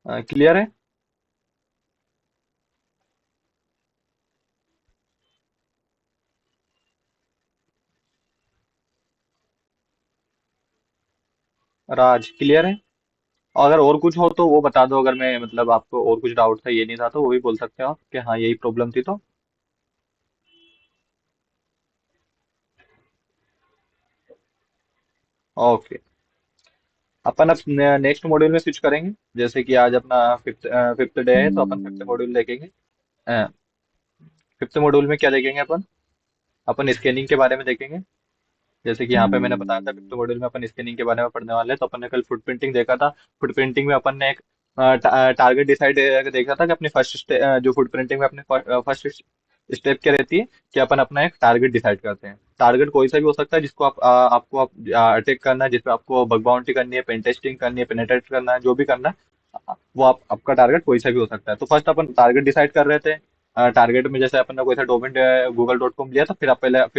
Clear है? राज clear है? अगर और कुछ हो तो वो बता दो, अगर मैं मतलब आपको और कुछ डाउट था, ये नहीं था, तो वो भी बोल सकते हो आप कि हाँ यही प्रॉब्लम थी तो। ओके। अपन अब नेक्स्ट मॉड्यूल में स्विच करेंगे। जैसे कि आज अपना फिफ्थ फिफ्थ डे है, तो अपन फिफ्थ मॉड्यूल देखेंगे। फिफ्थ मॉड्यूल में क्या देखेंगे अपन? अपन स्कैनिंग के बारे में देखेंगे। जैसे कि यहाँ पे मैंने बताया था फिफ्थ मॉड्यूल में अपन स्कैनिंग के बारे में पढ़ने वाले हैं, तो अपन ने कल फुट प्रिंटिंग देखा था। फुट प्रिंटिंग में अपन ने एक टारगेट डिसाइड देखा था कि अपनी जो फुट प्रिंटिंग में अपने फर्स्ट स्टेप क्या रहती है, कि अपन अपना एक टारगेट डिसाइड करते हैं। टारगेट कोई सा भी हो सकता है, जिसको आपको अटैक करना है, जिसपे आपको बग बाउंटी करनी है, पेन टेस्टिंग करनी है, पेनेट्रेट करना है, जो भी करना है, वो आपका टारगेट कोई सा भी हो सकता है। तो फर्स्ट अपन टारगेट डिसाइड कर रहे थे। टारगेट में जैसे अपन ने कोई सा डोमेन google.com लिया, तो फिर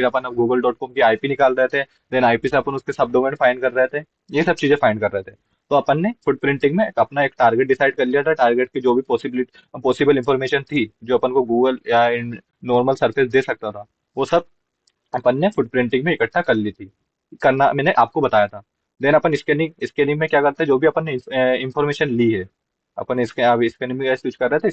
अपन google.com की आईपी निकाल रहे थे। देन आईपी से अपन उसके सब डोमेन फाइंड कर रहे थे। ये सब चीजें फाइंड कर रहे थे। तो अपन ने फुट प्रिंटिंग में अपना एक टारगेट डिसाइड कर लिया था। टारगेट की जो भी पॉसिबल इंफॉर्मेशन थी, जो अपन को गूगल या नॉर्मल सरफेस दे सकता था, वो सब अपन ने फुट प्रिंटिंग में इकट्ठा कर ली थी। करना मैंने आपको बताया था। देन अपन स्कैनिंग स्कैनिंग में क्या करते हैं, जो भी अपन ने इंफॉर्मेशन ली है, अपन इसके अब स्कैनिंग में स्विच कर रहे थे।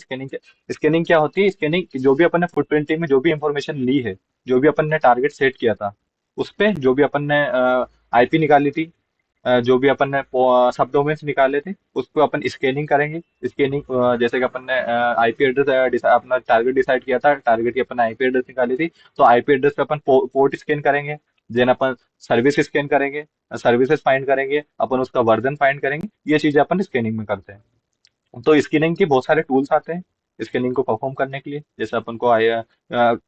स्कैनिंग क्या होती है? स्कैनिंग जो भी अपन ने फुट प्रिंटिंग में जो भी इंफॉर्मेशन ली है, जो भी अपन ने टारगेट सेट किया था, उस पे जो भी अपन ने आईपी निकाली थी, जो भी अपन ने सब डोमेन्स निकाले थे, उसको अपन स्कैनिंग करेंगे। स्कैनिंग जैसे कि अपन ने आईपी एड्रेस अपना टारगेट डिसाइड किया था, टारगेट की अपन आईपी एड्रेस निकाली थी, तो आईपी एड्रेस पे अपन पोर्ट स्कैन करेंगे। देन अपन सर्विस स्कैन करेंगे, सर्विसेज फाइंड करेंगे, अपन उसका वर्जन फाइंड करेंगे। ये चीजें अपन स्कैनिंग में करते हैं। तो स्कैनिंग के बहुत सारे टूल्स आते हैं स्कैनिंग को परफॉर्म करने के लिए। जैसे अपन को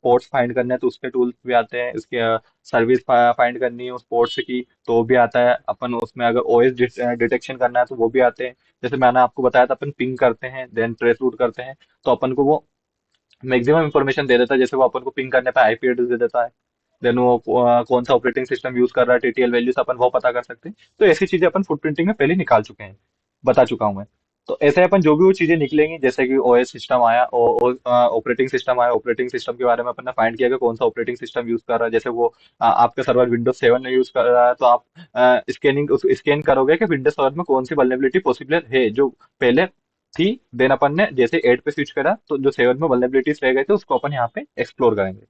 पोर्ट्स फाइंड करने हैं, तो उसके टूल्स भी आते हैं। इसके सर्विस फाइंड करनी है उस पोर्ट्स की, तो वो भी आता है। अपन उसमें अगर ओएस डिटेक्शन करना है, तो वो भी आते हैं। जैसे मैंने आपको बताया था, अपन पिंग करते हैं, देन ट्रेस रूट करते हैं, तो अपन को वो मैक्सिमम इंफॉर्मेशन दे देता है। जैसे वो अपन को पिंग करने पे आईपी एड्रेस दे देता है। देन वो कौन सा ऑपरेटिंग सिस्टम यूज कर रहा है, टीटीएल वैल्यूज अपन वो पता कर सकते हैं। तो ऐसी चीजें अपन फुटप्रिंटिंग में पहले निकाल चुके हैं, बता चुका हूं मैं। तो ऐसे अपन जो भी वो चीजें निकलेंगी, जैसे कि ओएस सिस्टम आया, ऑपरेटिंग सिस्टम आया, ऑपरेटिंग सिस्टम के बारे में अपन ने फाइंड किया कि कौन सा ऑपरेटिंग सिस्टम यूज कर रहा है। जैसे वो आपका सर्वर विंडोज 7 में यूज कर रहा है, तो आप स्कैन करोगे कि विंडोज 7 में कौन सी वल्नरेबिलिटी पॉसिबल है, जो पहले थी। देन अपन ने जैसे 8 पे स्विच करा, तो जो 7 में वल्नरेबिलिटीज रह गए थे, उसको अपन यहाँ पे एक्सप्लोर करेंगे।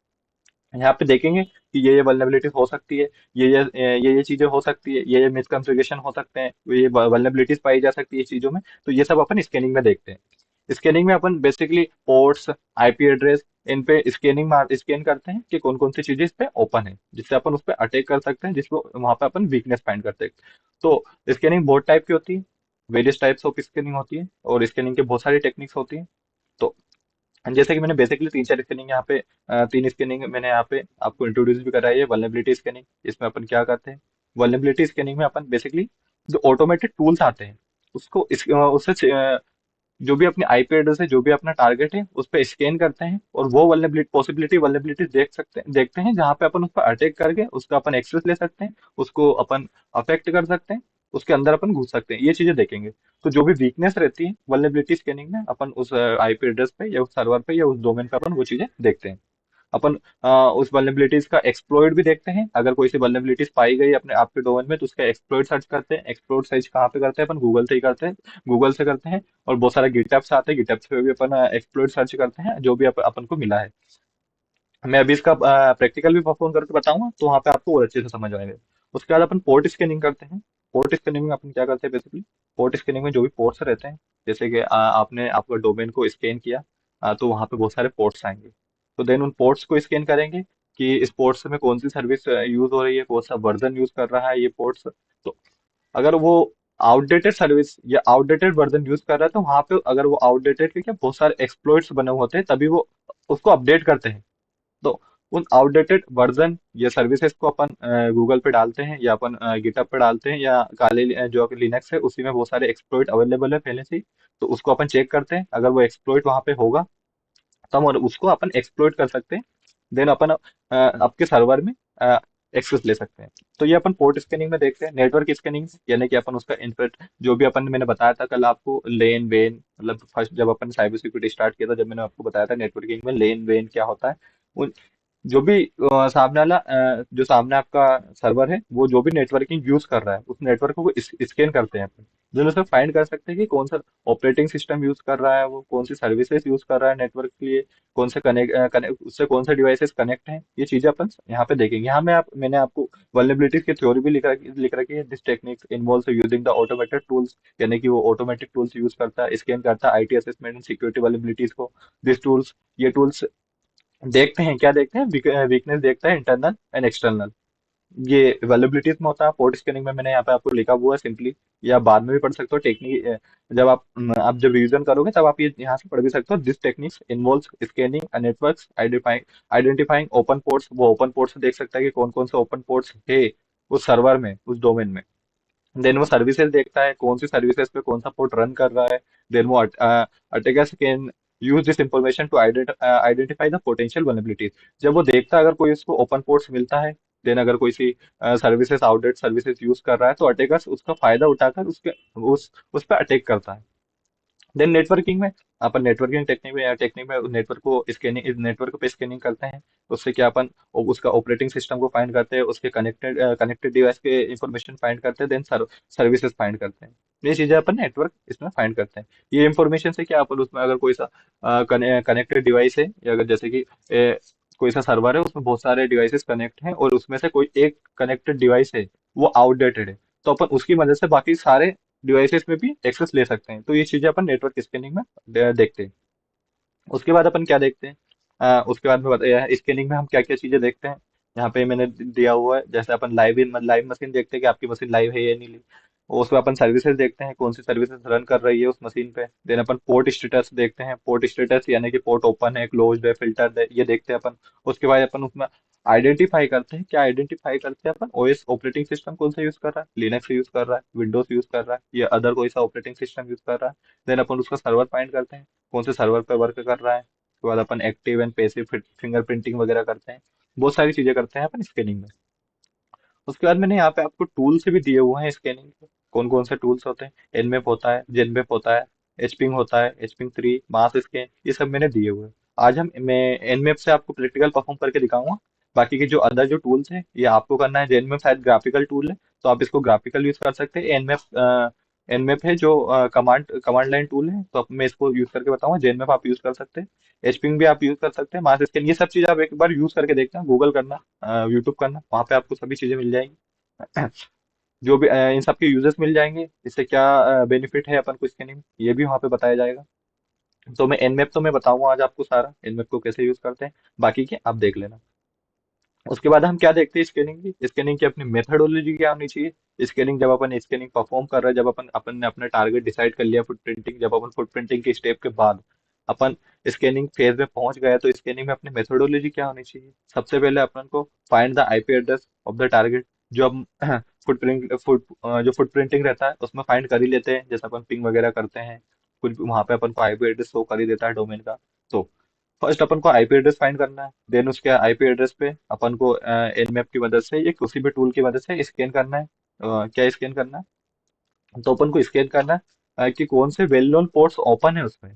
यहाँ पे देखेंगे कि ये वल्नरेबिलिटीज हो सकती है, ये चीजें हो सकती है, ये मिसकॉन्फ़िगरेशन हो सकते हैं, ये वल्नरेबिलिटीज पाई जा सकती है इस चीजों में। तो ये सब अपन स्कैनिंग में देखते हैं। स्कैनिंग में अपन बेसिकली पोर्ट्स, आईपी एड्रेस, इन पे स्कैन करते हैं कि कौन कौन सी चीजें इस पे ओपन है, जिससे अपन उस पर अटैक कर सकते हैं, जिसको वहां पे अपन वीकनेस फाइंड करते हैं। तो स्कैनिंग बहुत टाइप की होती है, वेरियस टाइप्स ऑफ स्कैनिंग होती है, और स्कैनिंग के बहुत सारी टेक्निक्स होती हैं। तो जैसे कि मैंने बेसिकली तीन चार स्कैनिंग यहाँ पे तीन स्कैनिंग मैंने यहाँ पे आपको इंट्रोड्यूस भी कराई है। वल्नरेबिलिटी स्कैनिंग, इसमें अपन क्या करते हैं? वल्नरेबिलिटी स्कैनिंग में अपन बेसिकली जो ऑटोमेटेड टूल्स आते हैं, उससे जो भी अपनी आईपी एड्रेस है, जो भी अपना टारगेट है, उस पर स्कैन करते हैं, और वो वल्नरेबिलिटी देखते हैं जहाँ पे अपन उस पर अटैक करके उसका अपन एक्सेस ले सकते हैं, उसको अपन अफेक्ट कर सकते हैं, उसके अंदर अपन घुस सकते हैं। ये चीजें देखेंगे। तो जो भी वीकनेस रहती है वल्नरेबिलिटी स्कैनिंग में, अपन उस आईपी एड्रेस पे या उस सर्वर पे या उस डोमेन पे अपन वो चीजें देखते हैं। अपन उस वल्नरेबिलिटीज का एक्सप्लॉइट भी देखते हैं। अगर कोई सी वल्नरेबिलिटीज पाई गई अपने आपके डोमेन में, तो उसका एक्सप्लॉइट सर्च करते हैं। एक्सप्लॉइट सर्च कहाँ पे करते हैं? अपन गूगल से ही करते हैं, गूगल से करते हैं। और बहुत सारे गिटहब्स आते हैं, गिटहब्स पे भी अपन एक्सप्लॉइट सर्च करते हैं, जो भी अपन को मिला है। मैं अभी इसका प्रैक्टिकल भी परफॉर्म करके बताऊंगा, तो वहाँ पे आपको और अच्छे से समझ आएगा। उसके बाद अपन पोर्ट स्कैनिंग करते हैं। पोर्ट स्कैनिंग में अपन क्या करते हैं बेसिकली? पोर्ट स्कैनिंग में जो भी पोर्ट्स रहते हैं, जैसे कि आपने आपका डोमेन को स्कैन किया, तो वहाँ पे बहुत सारे पोर्ट्स आएंगे। तो देन उन पोर्ट्स को स्कैन करेंगे कि इस पोर्ट्स में कौन सी सर्विस यूज हो रही है, कौन सा वर्जन यूज कर रहा है ये पोर्ट्स। तो अगर वो आउटडेटेड सर्विस या आउटडेटेड वर्जन यूज कर रहा है, तो वहां पे अगर वो आउटडेटेड के क्या बहुत सारे एक्सप्लॉइट्स बने हुए होते हैं, तभी वो उसको अपडेट करते हैं। तो उन आउटडेटेड वर्जन या सर्विसेज को अपन गूगल पे डालते हैं, या अपन गिटहब पे डालते हैं, या जो लिनक्स है उसी में बहुत सारे एक्सप्लॉइट अवेलेबल है पहले से ही। तो उसको अपन चेक करते हैं, अगर वो एक्सप्लॉइट वहां पे होगा, तब और उसको अपन एक्सप्लॉइट कर सकते हैं। देन अपन आपके सर्वर में एक्सेस ले सकते हैं। तो ये अपन पोर्ट स्कैनिंग में देखते हैं। नेटवर्क स्कैनिंग यानी कि अपन उसका इनपुट, जो भी अपन मैंने बताया था कल आपको, लेन वेन, मतलब फर्स्ट जब अपन साइबर सिक्योरिटी स्टार्ट किया था, जब मैंने आपको बताया था नेटवर्किंग में लेन वेन क्या होता है, उन जो भी सामने वाला जो सामने आपका सर्वर है, वो जो भी नेटवर्किंग यूज कर रहा है उस नेटवर्क को स्कैन करते हैं अपन, जो उसमें फाइंड कर सकते हैं कि कौन सा ऑपरेटिंग सिस्टम यूज कर रहा है, वो कौन सी सर्विसेज यूज कर रहा है नेटवर्क के लिए, कौन से कनेक्ट उससे कौन से डिवाइसेस कनेक्ट हैं। ये चीजें अपन यहाँ पे देखेंगे। यहाँ में आप मैंने आपको वल्नरेबिलिटीज की थ्योरी भी लिख रखी है। This techniques involves using the automated tools, यानी कि वो ऑटोमेटिक टूल्स यूज करता है, स्कैन करता है IT assessment and security vulnerabilities को। दिस टूल्स, ये टूल्स देखते हैं, क्या देखते हैं, वीकनेस देखता है इंटरनल एंड एक्सटर्नल। ये अवेलेबिलिटीज में होता है। पोर्ट स्कैनिंग में मैंने यहाँ पे आपको लिखा हुआ है सिंपली, या आप बाद में भी पढ़ सकते हो। टेक्निक जब आप जब रिवीजन करोगे तब आप ये यहाँ से पढ़ भी सकते हो। This techniques involves scanning networks, identifying open ports. वो ओपन पोर्ट्स से देख सकता है कि कौन कौन से ओपन पोर्ट्स है उस सर्वर में, उस डोमेन में। देन वो सर्विसेज देखता है, कौन सी सर्विसेज पे कौन सा पोर्ट रन कर रहा है। देन वो attackers can use this information to identify the potential vulnerabilities. जब वो देखता है अगर कोई उसको ओपन पोर्ट्स मिलता है, देन अगर कोई सी सर्विसेज आउटडेट सर्विसेज यूज कर रहा है, तो अटैकर्स उसका फायदा उठाकर उसके उस पर अटैक करता है। देन नेटवर्किंग में अपन नेटवर्किंग टेक्निक में नेटवर्क को स्कैनिंग, नेटवर्क पे स्कैनिंग करते हैं। उससे क्या अपन उसका ऑपरेटिंग सिस्टम को फाइंड करते हैं, उसके कनेक्टेड डिवाइस के इंफॉर्मेशन फाइंड करते हैं, देन सर्विसेज फाइंड करते हैं। ये चीजें अपन नेटवर्क इसमें फाइंड करते हैं। ये इंफॉर्मेशन से क्या अपन उसमें अगर कोई सा कनेक्टेड डिवाइस है, या अगर जैसे कि कोई सा सर्वर है उसमें बहुत सारे डिवाइसेस कनेक्ट हैं और उसमें से कोई एक कनेक्टेड डिवाइस है वो आउटडेटेड है, तो अपन उसकी मदद से बाकी सारे डिवाइसेस में भी एक्सेस ले सकते हैं। तो ये चीजें अपन नेटवर्क स्कैनिंग में देखते हैं। उसके बाद अपन क्या देखते हैं, उसके बाद में बताया स्कैनिंग में हम क्या क्या चीजें देखते हैं। यहाँ पे मैंने दिया हुआ है, जैसे अपन लाइव मशीन देखते हैं कि आपकी मशीन लाइव है या नहीं। और उसमें अपन सर्विसेज देखते हैं, कौन सी सर्विसेज रन कर रही है उस मशीन पे। देन अपन पोर्ट स्टेटस देखते हैं, पोर्ट स्टेटस यानी कि पोर्ट ओपन है, क्लोज्ड है, फिल्टर है, ये देखते हैं अपन। उसके बाद अपन उसमें आइडेंटिफाई करते हैं, क्या आइडेंटिफाई करते हैं अपन, ओएस ऑपरेटिंग सिस्टम कौन सा यूज कर रहा है, लिनक्स यूज कर रहा है, विंडोज यूज कर रहा है, या अदर कोई सा ऑपरेटिंग सिस्टम यूज कर रहा है। देन अपन उसका सर्वर फाइंड करते हैं, कौन से सर्वर पे वर्क कर रहा है। उसके बाद अपन एक्टिव एंड पैसिव फिंगरप्रिंटिंग वगैरह करते हैं। बहुत सारी चीजें करते हैं अपन स्कैनिंग में। उसके बाद मैंने यहाँ पे आपको टूल्स भी दिए हुए हैं स्कैनिंग के। कौन कौन से टूल्स होते हैं, एनमेप होता है, जेनमेप होता है, एचपिंग होता है, एचपिंग 3, मास स्कैन, ये सब मैंने दिए हुए हैं। आज मैं एनमेप से आपको प्रैक्टिकल परफॉर्म करके दिखाऊंगा। बाकी के जो अदर जो टूल्स हैं ये आपको करना है। जेनमेप शायद ग्राफिकल टूल है, तो आप इसको ग्राफिकल यूज कर सकते हैं। एनमेप एनमेप है जो कमांड कमांड लाइन टूल है, तो मैं इसको यूज करके बताऊंगा। जेनमेप आप यूज कर सकते हैं, एचपिंग भी आप यूज कर सकते हैं, मास स्कैन, ये सब चीज आप एक बार यूज करके देखना, गूगल करना, यूट्यूब करना, वहां पे आपको सभी चीजें मिल जाएंगी। जो भी इन सब के यूजर्स मिल जाएंगे, इससे क्या बेनिफिट है अपन को स्कैनिंग, ये भी वहां पे बताया जाएगा। तो मैं एनमैप तो मैं बताऊंगा आज आपको सारा, एनमैप को कैसे यूज करते हैं, बाकी के आप देख लेना। उसके बाद हम क्या देखते हैं स्कैनिंग की, स्कैनिंग की अपनी मेथडोलॉजी क्या होनी चाहिए। स्कैनिंग जब अपन स्कैनिंग परफॉर्म कर रहे हैं, जब अपन ने अपना टारगेट डिसाइड कर लिया फुटप्रिंटिंग, जब अपन फुटप्रिंटिंग के स्टेप के बाद अपन स्कैनिंग फेज में पहुंच गए, तो स्कैनिंग में अपनी मेथडोलॉजी क्या होनी चाहिए। सबसे पहले अपन को find the IP address of the target. जो हम जो फुटप्रिंटिंग रहता है उसमें फाइंड कर ही लेते हैं, जैसे अपन पिंग वगैरह करते हैं, कुछ वहां पे अपन को आईपी एड्रेस शो कर ही देता है डोमेन का। तो फर्स्ट अपन को आईपी एड्रेस फाइंड करना है, देन उसके आईपी एड्रेस पे अपन को एनमैप की मदद से या किसी भी टूल की मदद से स्कैन करना है। क्या स्कैन करना है, तो अपन को स्कैन करना है कि कौन से वेल नोन पोर्ट्स ओपन है उसमें,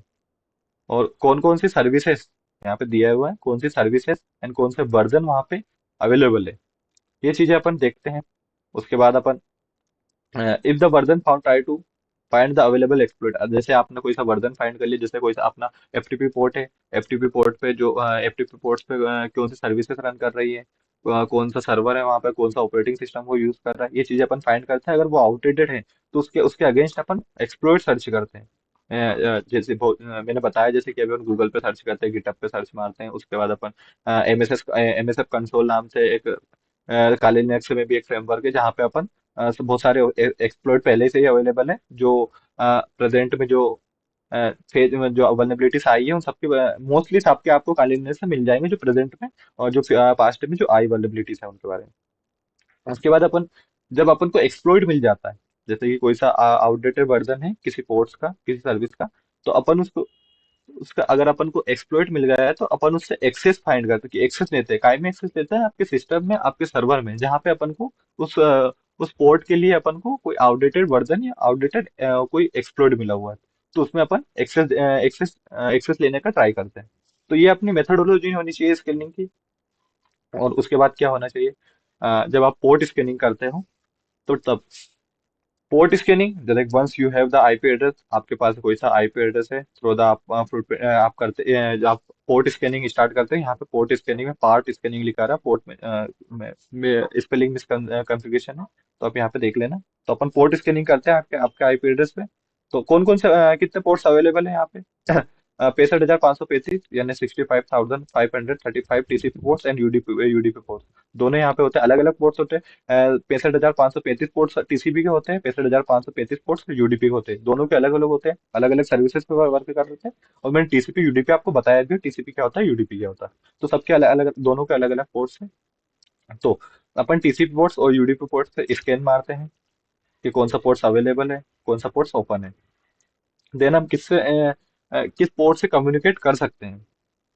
और कौन कौन सी सर्विसेज यहाँ पे दिया हुआ है, कौन सी सर्विसेज एंड कौन से वर्जन वहाँ पे अवेलेबल है। ये चीजें अपन देखते हैं। उसके बाद अपन if the version found, try to find the available exploit. जैसे आपने कोई सा वर्जन फाइंड कर लिया, जैसे कोई सा अपना एफटीपी पोर्ट है, एफटीपी पोर्ट पे जो एफटीपी पोर्ट्स पे कौन सी सर्विसेज रन कर रही है, कौन सा सर्वर है वहाँ पे, कौन सा ऑपरेटिंग सिस्टम वो यूज कर रहा है, ये चीजें अपन फाइंड करते हैं। अगर वो आउटडेटेड है तो उसके उसके अगेंस्ट अपन एक्सप्लोइट सर्च करते हैं। मैंने बताया जैसे कि अभी अपन गूगल पे सर्च करते हैं, गिटहब पे सर्च मारते हैं। उसके बाद अपन एमएसएफ कंसोल नाम से एक काली लिनक्स में भी एक फ्रेमवर्क है, जहाँ पे अपन बहुत सारे एक्सप्लोइट पहले से ही अवेलेबल है, जो प्रेजेंट में जो फेज में जो वल्नरेबिलिटीज आई है उन सबके मोस्टली सबके आपको काली लिनक्स से मिल जाएंगे, जो प्रेजेंट में और जो पास्ट में जो आई वल्नरेबिलिटीज है उनके बारे में। उसके बाद अपन जब अपन को एक्सप्लोइट मिल जाता है, जैसे कि कोई सा आउटडेटेड वर्जन है किसी पोर्ट्स का, किसी सर्विस का, तो अपन उसका अगर अपन को एक्सप्लॉइट मिल गया है तो अपन उससे एक्सेस फाइंड करते हैं कि एक्सेस लेते हैं, काय में एक्सेस लेते हैं, आपके सिस्टम में, आपके सर्वर में, जहाँ पे अपन को उस उस पोर्ट के लिए अपन को कोई आउटडेटेड वर्जन या आउटडेटेड कोई एक्सप्लॉइट मिला हुआ है, तो उसमें अपन एक्सेस लेने का ट्राई करते हैं। तो ये अपनी मेथोडोलॉजी होनी चाहिए स्कैनिंग की। और उसके बाद क्या होना चाहिए, जब आप पोर्ट स्कैनिंग करते हो तो तब port scanning, like once you have the IP address, आपके पास कोई सा आईपी एड्रेस है, थ्रू द आप करते आप पोर्ट स्कैनिंग स्टार्ट करते हैं। यहाँ पे पोर्ट स्कैनिंग में पार्ट स्कैनिंग लिखा रहा है, पोर्ट में स्पेलिंग मिस कन्फिगरेशन है, तो आप यहाँ पे देख लेना। तो अपन पोर्ट स्कैनिंग करते हैं आपके आपके आईपी एड्रेस पे। तो कौन कौन से कितने पोर्ट्स अवेलेबल हैं यहाँ पे? 65,535 यानी 65,535 TCP ports and UDP UDP ports, दोनों यहाँ पे होते हैं, अलग अलग पोर्ट्स होते हैं। 65,535 पोर्ट्स टीसीपी के होते हैं, 65,535 पोर्ट्स यूडीपी के होते हैं, दोनों के अलग अलग होते हैं, अलग अलग सर्विसेज पे वर्क कर रहे हैं। और मैंने टीसीपी यूडीपी आपको बताया भी, टीसीपी क्या होता है, यूडीपी क्या होता है। तो सबके अलग अलग, दोनों के अलग अलग पोर्ट्स हैं। तो अपन टीसीपी पोर्ट्स और यूडीपी पोर्ट्स से स्कैन मारते हैं कि कौन सा पोर्ट्स अवेलेबल है, कौन सा पोर्ट्स ओपन है। देन हम किस पोर्ट से कम्युनिकेट कर सकते हैं,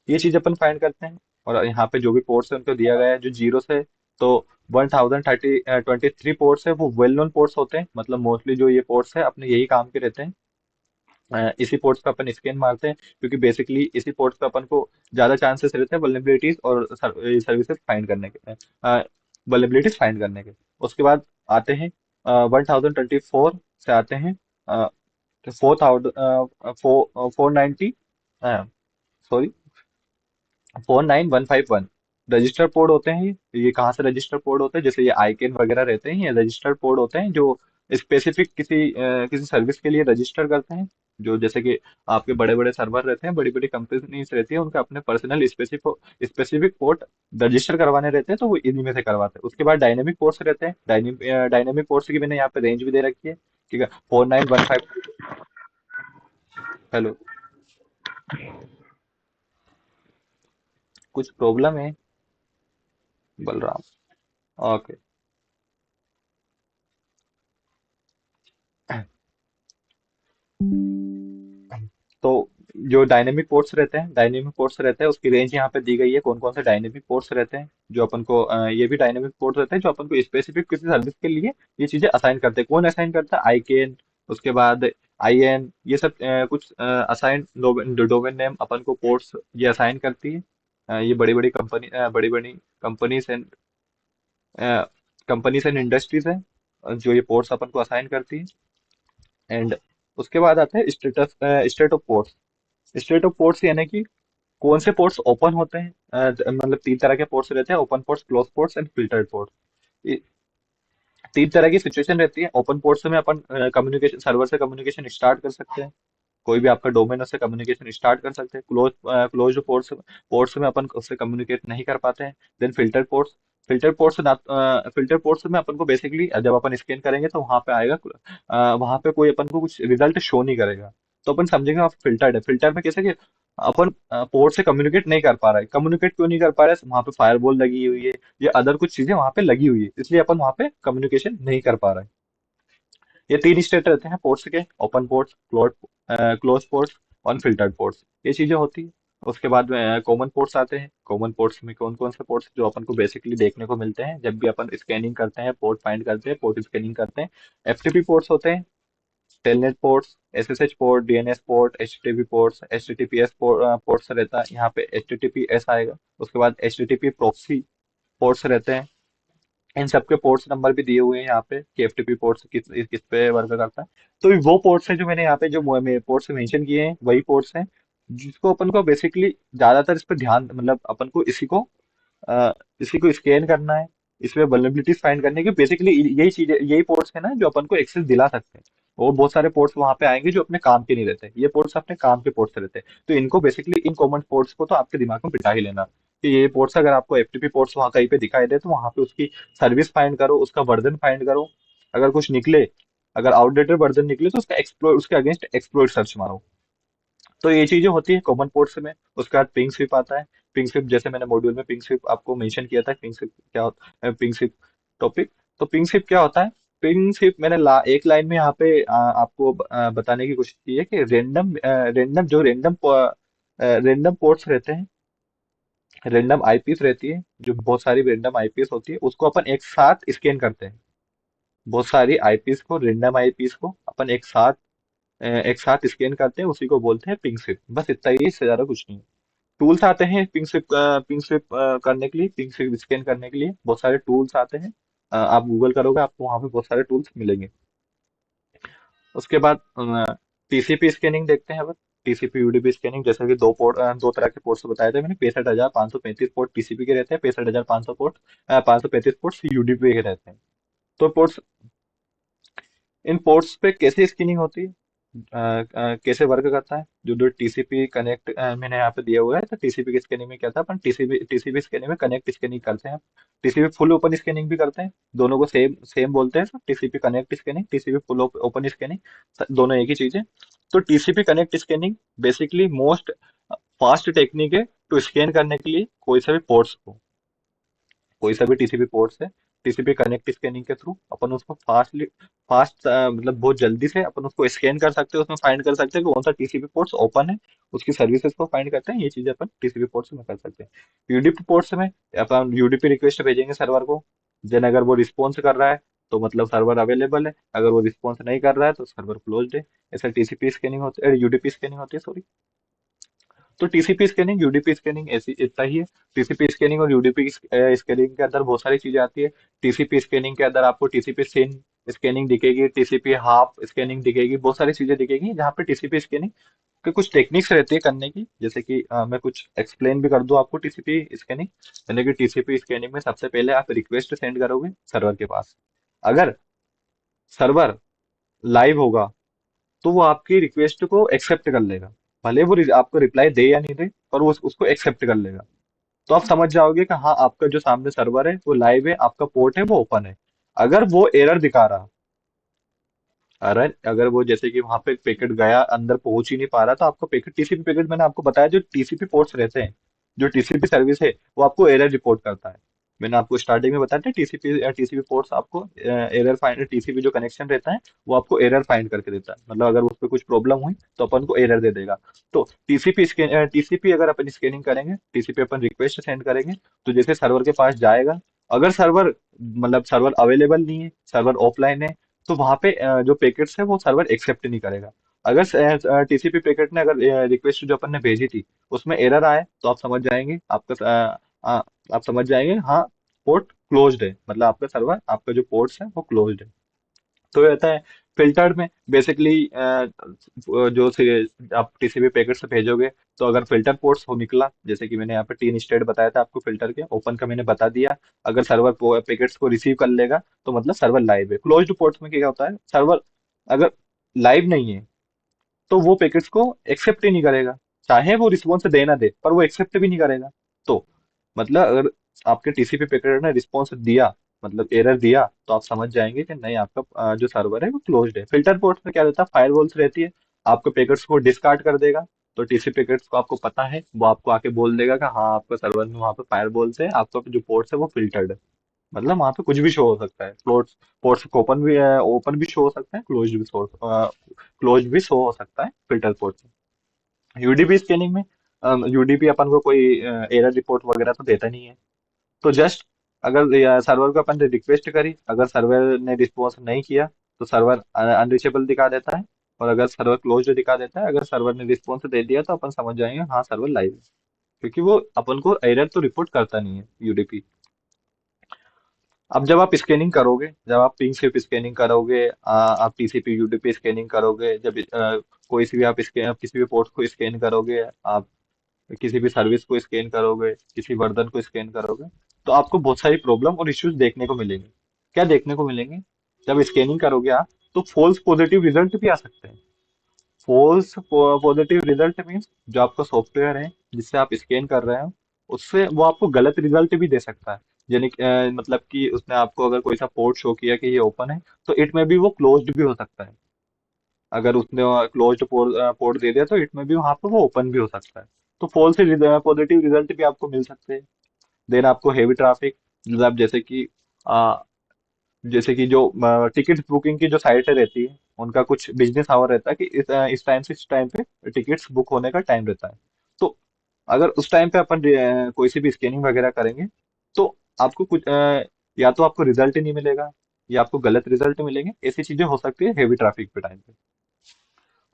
ये चीज अपन फाइंड करते हैं। और यहाँ पे जो भी पोर्ट्स है उनको दिया गया है, जो जीरो से तो 1023 पोर्ट्स है, वो वेल नोन पोर्ट्स होते हैं, मतलब मोस्टली जो ये पोर्ट्स है अपने यही काम के रहते हैं। इसी पोर्ट्स पे अपन स्कैन मारते हैं, क्योंकि बेसिकली इसी पोर्ट्स पे अपन को ज्यादा चांसेस रहते हैं वल्नरेबिलिटीज और सर्विसेज फाइंड करने के, वल्नरेबिलिटीज फाइंड करने के। उसके बाद आते हैं 1024 से आते हैं 4,490, सॉरी 49151 रजिस्टर पोर्ट होते हैं। ये कहाँ से रजिस्टर पोर्ट होते हैं, जैसे ये आईकेन वगैरह रहते हैं, ये रजिस्टर पोर्ट होते हैं जो स्पेसिफिक किसी सर्विस के लिए रजिस्टर करते हैं। जो जैसे कि आपके बड़े बड़े सर्वर रहते हैं, बड़ी बड़ी कंपनीज रहती है, उनके अपने पर्सनल स्पेसिफिक पोर्ट रजिस्टर करवाने रहते हैं, तो वो इन्हीं में से करवाते हैं। उसके बाद डायनेमिक पोर्ट्स रहते हैं, डायनेमिक पोर्ट्स की मैंने यहाँ पे रेंज भी दे रखी है, ठीक है, 4915। हेलो, कुछ प्रॉब्लम है बलराम? ओके। तो जो डायनेमिक पोर्ट्स रहते हैं उसकी रेंज यहाँ पे दी गई है, कौन कौन से डायनेमिक पोर्ट्स रहते हैं जो अपन को ये भी डायनेमिक पोर्ट्स रहते हैं जो अपन को स्पेसिफिक किसी सर्विस के लिए ये चीजें असाइन करते हैं। कौन असाइन करता है? आईकेन, उसके बाद आईएन, ये सब कुछ असाइन डोमेन नेम अपन को पोर्ट्स ये असाइन करती है। ये बड़ी बड़ी companies and companies and industries है जो ये पोर्ट्स अपन को असाइन करती है। एंड उसके बाद आता है state of ports. State of ports यानी कि कौन से पोर्ट्स ओपन होते हैं, मतलब तीन तरह के पोर्ट्स रहते हैं, open ports, close ports and filtered ports. तीन तरह की सिचुएशन रहती है। ओपन पोर्ट्स में अपन कम्युनिकेशन, सर्वर से कम्युनिकेशन स्टार्ट कर सकते हैं, कोई भी आपका डोमेन उससे कम्युनिकेशन स्टार्ट कर सकते हैं। क्लोज पोर्ट्स पोर्ट्स में अपन उससे कम्युनिकेट नहीं कर पाते हैं। देन फिल्टर पोर्ट्स में अपन को बेसिकली जब अपन स्कैन करेंगे तो वहां पे आएगा, वहां पे कोई अपन को कुछ रिजल्ट शो नहीं करेगा, तो अपन समझेंगे आप फिल्टर्ड है। फिल्टर में कैसे कि अपन पोर्ट से कम्युनिकेट नहीं कर पा रहा है, कम्युनिकेट क्यों नहीं कर पा रहा है, वहां पे फायरवॉल लगी हुई है या अदर कुछ चीजें वहां पे लगी हुई है, इसलिए अपन वहां पे कम्युनिकेशन नहीं कर पा रहा है। ये तीन स्टेट रहते हैं पोर्ट्स के, ओपन पोर्ट्स, क्लोज पोर्ट्स और फिल्टर्ड पोर्ट्स, ये चीजें होती है। उसके बाद में कॉमन पोर्ट्स आते हैं। कॉमन पोर्ट्स में कौन कौन से पोर्ट्स जो अपन को बेसिकली देखने को मिलते हैं जब भी अपन स्कैनिंग करते हैं, पोर्ट फाइंड करते हैं, पोर्ट स्कैनिंग करते हैं? एफटीपी पोर्ट्स होते हैं, telnet ports, SSH port, DNS port, HTTP ports, HTTPS ports रहता है, यहाँ पे एचटीटीपीएस आएगा। उसके बाद एचटीटीपी प्रॉक्सी पोर्ट्स रहते हैं। इन सबके पोर्ट्स नंबर भी दिए हुए हैं यहाँ पे कि एफटीपी पोर्ट्स किस पे वर्क करता है। तो वो पोर्ट्स हैं जो मैंने यहाँ पे जो पोर्ट्स मेंशन किए हैं, वही पोर्ट्स हैं जिसको अपन को बेसिकली ज्यादातर इस पे ध्यान, मतलब अपन को इसी को स्कैन करना है, इसमें वल्नरेबिलिटीज फाइंड करने की। बेसिकली यही चीजें, यही पोर्ट्स है ना जो अपन को एक्सेस दिला सकते हैं। और बहुत सारे पोर्ट्स वहां पे आएंगे जो अपने काम के नहीं रहते, ये पोर्ट्स अपने काम के पोर्ट्स रहते हैं। तो इनको बेसिकली, इन कॉमन पोर्ट्स को तो आपके दिमाग में बिठा ही लेना कि ये पोर्ट्स, अगर आपको एफटीपी पोर्ट्स वहां कहीं पे दिखाई दे तो वहां पे उसकी सर्विस फाइंड करो, उसका वर्जन फाइंड करो। अगर कुछ निकले, अगर आउटडेटेड वर्जन निकले तो उसका एक्सप्लोर, उसके अगेंस्ट एक्सप्लोइट सर्च मारो। तो ये चीजें होती है कॉमन पोर्ट्स में। उसके बाद पिंग स्विप आता है। पिंग स्विप, जैसे मैंने मॉड्यूल में पिंग स्विप आपको मेंशन किया था, पिंग स्विप क्या होता है, पिंग स्विप टॉपिक। तो पिंग स्विप क्या होता है? पिंग स्विप मैंने एक लाइन में यहाँ पे आपको बताने की कोशिश की है कि रेंडम रेंडम पोर्ट्स रहते हैं, रेंडम आईपीस रहती है, जो बहुत सारी रेंडम आईपीस होती है, उसको अपन एक साथ स्कैन करते हैं। बहुत सारी आईपीस को, रेंडम आईपीस को अपन एक साथ स्कैन करते हैं, उसी को बोलते हैं पिंग स्विप। बस इतना ही, इससे ज्यादा कुछ नहीं। टूल्स आते हैं पिंग स्विप करने के लिए, पिंग स्विप स्कैन करने के लिए बहुत सारे टूल्स आते हैं। आप गूगल करोगे, आपको वहां पे बहुत सारे टूल्स मिलेंगे। उसके बाद टीसीपी स्कैनिंग देखते हैं अब। टीसीपी यूडीपी स्कैनिंग, जैसे कि दो तरह के पोर्ट्स बताए थे मैंने। 65,535 पोर्ट टीसीपी के रहते हैं, 65,500 पोर्ट 535 पोर्ट्स यूडीपी के रहते हैं। तो पोर्ट्स, इन पोर्ट्स पे कैसे स्कैनिंग होती है, कैसे वर्क करता है, जो जो टीसीपी कनेक्ट मैंने यहाँ पे दिया हुआ है। तो टीसीपी की स्कैनिंग में क्या था, अपन टीसीपी टीसीपी स्कैनिंग में कनेक्ट स्कैनिंग करते हैं। टीसीपी फुल ओपन स्कैनिंग भी करते हैं। दोनों को सेम सेम बोलते हैं, TCP connect scanning, TCP full open scanning, दोनों एक ही चीज है। तो TCP connect scanning basically most fast technique है टू स्कैन करने के लिए कोई सा भी पोर्ट्स को। कोई सा भी टीसीपी पोर्ट से टीसीपी कनेक्ट स्कैनिंग के थ्रू अपन उसको फास्ट मतलब बहुत जल्दी से अपन उसको स्कैन कर सकते हैं, उसमें फाइंड कर सकते हैं कि कौन सा टीसीपी पोर्ट्स ओपन है, उसकी सर्विसेज को फाइंड करते हैं। ये चीजें अपन टीसीपी पोर्ट्स में कर सकते हैं। यूडीपी पोर्ट्स में अपन यूडीपी रिक्वेस्ट भेजेंगे सर्वर को। देन अगर वो रिस्पॉन्स कर रहा है तो मतलब सर्वर अवेलेबल है, अगर वो रिस्पॉन्स नहीं कर रहा है तो सर्वर क्लोज्ड है। ऐसा टीसीपी स्कैनिंग होती है, यूडीपी स्कैनिंग होती है, सॉरी। तो टीसीपी स्कैनिंग यूडीपी स्कैनिंग ऐसी इतना ही है। टीसीपी स्कैनिंग और यूडीपी स्कैनिंग के अंदर बहुत सारी चीजें आती है। टीसीपी स्कैनिंग के अंदर आपको टीसीपी सिन स्कैनिंग दिखेगी, टीसीपी हाफ स्कैनिंग दिखेगी, बहुत सारी चीजें दिखेगी जहाँ पे टीसीपी स्कैनिंग के कुछ टेक्निक्स रहती है करने की। जैसे कि मैं कुछ एक्सप्लेन भी कर दूं आपको टीसीपी स्कैनिंग। यानी कि टीसीपी स्कैनिंग में सबसे पहले आप रिक्वेस्ट सेंड करोगे सर्वर के पास। अगर सर्वर लाइव होगा तो वो आपकी रिक्वेस्ट को एक्सेप्ट कर लेगा। भले वो आपको रिप्लाई दे या नहीं दे, पर वो उसको एक्सेप्ट कर लेगा। तो आप समझ जाओगे कि हाँ, आपका जो सामने सर्वर है वो लाइव है, आपका पोर्ट है वो ओपन है। अगर वो एरर दिखा रहा, अरे अगर वो जैसे कि वहां पे पैकेट गया, अंदर पहुंच ही नहीं पा रहा, तो आपको पैकेट, टीसीपी पैकेट, मैंने आपको बताया जो टीसीपी पोर्ट्स रहते हैं, जो टीसीपी सर्विस है, वो आपको एरर रिपोर्ट करता है। मैंने आपको स्टार्टिंग में बताया था टीसीपी टीसीपी पोर्ट्स आपको एरर फाइंड, टीसीपी जो कनेक्शन रहता है वो आपको एरर फाइंड करके देता है। मतलब अगर उस पर कुछ प्रॉब्लम हुई तो अपन को एरर दे देगा। तो टीसीपी अगर अपन स्कैनिंग करेंगे, टीसीपी अपन रिक्वेस्ट सेंड करेंगे, तो जैसे सर्वर के पास जाएगा, अगर सर्वर मतलब सर्वर अवेलेबल नहीं है, सर्वर ऑफलाइन है, तो वहां पे जो पैकेट्स है वो सर्वर एक्सेप्ट नहीं करेगा। अगर टीसीपी पैकेट ने, अगर रिक्वेस्ट जो अपन ने भेजी थी उसमें एरर आए, तो आप समझ जाएंगे आप समझ जाएंगे हाँ, पोर्ट क्लोज्ड है, मतलब आपका सर्वर, आपका जो पोर्ट्स है वो क्लोज्ड है। तो ये रहता है। फिल्टर्ड में बेसिकली आप टीसीपी पैकेट से भेजोगे, तो अगर फिल्टर पोर्ट्स हो निकला, जैसे कि मैंने यहाँ पे 3 स्टेट बताया था आपको फिल्टर के, ओपन का मैंने बता दिया। अगर सर्वर पैकेट्स को रिसीव कर लेगा तो मतलब सर्वर लाइव है। क्लोज्ड पोर्ट्स में क्या होता है, सर्वर अगर लाइव नहीं है तो वो पैकेट्स को एक्सेप्ट ही नहीं करेगा। चाहे वो रिस्पॉन्स दे ना दे, पर वो एक्सेप्ट भी नहीं करेगा। तो मतलब अगर आपके टीसीपी पैकेट ने रिस्पॉन्स दिया, मतलब एरर दिया, तो आप समझ जाएंगे कि नहीं, आपका जो सर्वर है वो क्लोज्ड है। फिल्टर पोर्ट में क्या रहता है, फायरवॉल्स रहती है, आपके पैकेट्स को डिस्कार्ड कर देगा। तो टीसीपी पैकेट्स को आपको पता है, वो आपको आके बोल देगा कि हाँ, आपका सर्वर में वहाँ पे फायरवॉल्स है, आपका जो पोर्ट्स है वो फिल्टर्ड है। मतलब वहां पे कुछ भी शो हो सकता है। पोर्ट्स पोर्ट्स ओपन भी शो हो सकता है, क्लोज भी शो हो सकता है फिल्टर पोर्ट से। यूडीपी स्कैनिंग में यूडीपी अपन को कोई एरर रिपोर्ट वगैरह तो देता नहीं है। तो जस्ट अगर सर्वर को अपन ने रिक्वेस्ट करी, अगर सर्वर ने रिस्पॉन्स नहीं किया तो सर्वर अनरीचेबल दिखा देता है। और अगर सर्वर क्लोज दिखा देता है, अगर सर्वर ने रिस्पॉन्स दे दिया तो अपन समझ जाएंगे हाँ, सर्वर लाइव है। क्योंकि वो अपन को एरर तो रिपोर्ट करता नहीं है यूडीपी। अब जब आप स्कैनिंग करोगे, जब आप पिंग स्विप स्कैनिंग करोगे, आप टीसीपी यूडीपी स्कैनिंग करोगे, जब कोई सी भी आप किसी भी पोर्ट को स्कैन करोगे, आप किसी भी सर्विस को स्कैन करोगे, किसी वर्जन को स्कैन करोगे, तो आपको बहुत सारी प्रॉब्लम और इश्यूज देखने को मिलेंगे। क्या देखने को मिलेंगे, जब स्कैनिंग करोगे आप, तो फॉल्स पॉजिटिव रिजल्ट भी आ सकते हैं। फॉल्स पॉजिटिव रिजल्ट मीन्स जो आपका सॉफ्टवेयर है जिससे आप स्कैन कर रहे हो, उससे वो आपको गलत रिजल्ट भी दे सकता है। यानी मतलब कि उसने आपको अगर कोई सा पोर्ट शो किया कि ये ओपन है, तो इट में भी वो क्लोज्ड भी हो सकता है। अगर उसने क्लोज्ड पोर्ट दे दिया तो इट में भी वहां पर वो ओपन भी हो सकता है। तो फॉल्स पॉजिटिव रिजल्ट भी आपको मिल सकते हैं। देन आपको हेवी ट्रैफिक, मतलब जैसे कि जो टिकट बुकिंग की जो साइटें रहती है, उनका कुछ बिजनेस आवर रहता है कि इस टाइम से इस टाइम पे टिकट्स बुक होने का टाइम रहता है। तो अगर उस टाइम पे अपन कोई सी भी स्कैनिंग वगैरह करेंगे तो आपको कुछ या तो आपको रिजल्ट ही नहीं मिलेगा, या आपको गलत रिजल्ट मिलेंगे। ऐसी चीजें हो सकती है हेवी ट्रैफिक पे टाइम पे।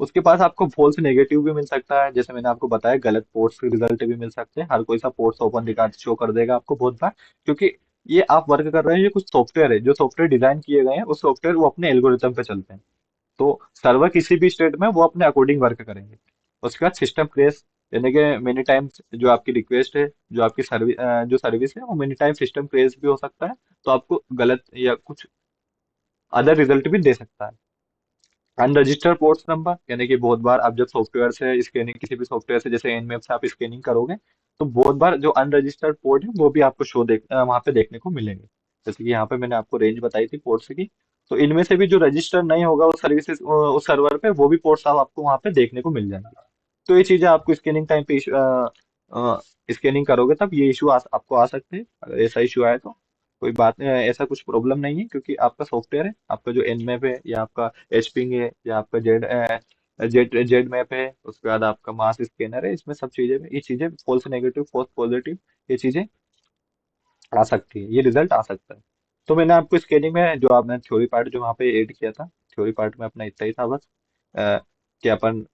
उसके पास आपको फॉल्स नेगेटिव भी मिल सकता है, जैसे मैंने आपको बताया गलत पोर्ट्स के रिजल्ट भी मिल सकते हैं। हर कोई सा पोर्ट्स ओपन दिखा शो कर देगा आपको बहुत बार, क्योंकि ये आप वर्क कर रहे हैं, ये कुछ सॉफ्टवेयर है, जो सॉफ्टवेयर डिजाइन किए गए हैं उस सॉफ्टवेयर वो अपने एल्गोरिथम पे चलते हैं। तो सर्वर किसी भी स्टेट में वो अपने अकॉर्डिंग वर्क करेंगे। उसके बाद सिस्टम क्रेश, यानी कि मेनी टाइम्स जो आपकी रिक्वेस्ट है, जो आपकी सर्विस जो सर्विस है वो मेनी टाइम सिस्टम क्रेश भी हो सकता है, तो आपको गलत या कुछ अदर रिजल्ट भी दे सकता है। अनरजिस्टर्ड पोर्ट्स नंबर, यानी कि बहुत बार आप जब सॉफ्टवेयर से स्कैनिंग, किसी भी सॉफ्टवेयर से जैसे एनमेप से आप स्कैनिंग करोगे, तो बहुत बार जो अनरजिस्टर्ड पोर्ट है वो भी आपको वहां पे देखने को मिलेंगे। जैसे कि यहाँ पे मैंने आपको रेंज बताई थी पोर्ट्स की, तो इनमें से भी जो रजिस्टर नहीं होगा उस सर्विसेज उस सर्वर पे, वो भी पोर्ट्स आप आपको वहां पे देखने को मिल जाएंगे। तो ये चीजें आपको स्कैनिंग टाइम पे स्कैनिंग करोगे तब ये इशू आपको आ सकते हैं। अगर ऐसा इशू आए तो कोई बात नहीं, ऐसा कुछ प्रॉब्लम नहीं है, क्योंकि आपका सॉफ्टवेयर है, आपका जो एनमैप है या आपका एचपिंग है या आपका जेड जेड मैप है, उसके बाद आपका मास स्कैनर है, इसमें सब चीजें, ये चीजें फॉल्स नेगेटिव फॉल्स पॉजिटिव, ये चीजें आ सकती है, ये रिजल्ट आ सकता है। तो मैंने आपको स्कैनिंग में जो आपने थ्योरी पार्ट जो वहाँ पे ऐड किया था, थ्योरी पार्ट में अपना इतना ही था बस। कि अपन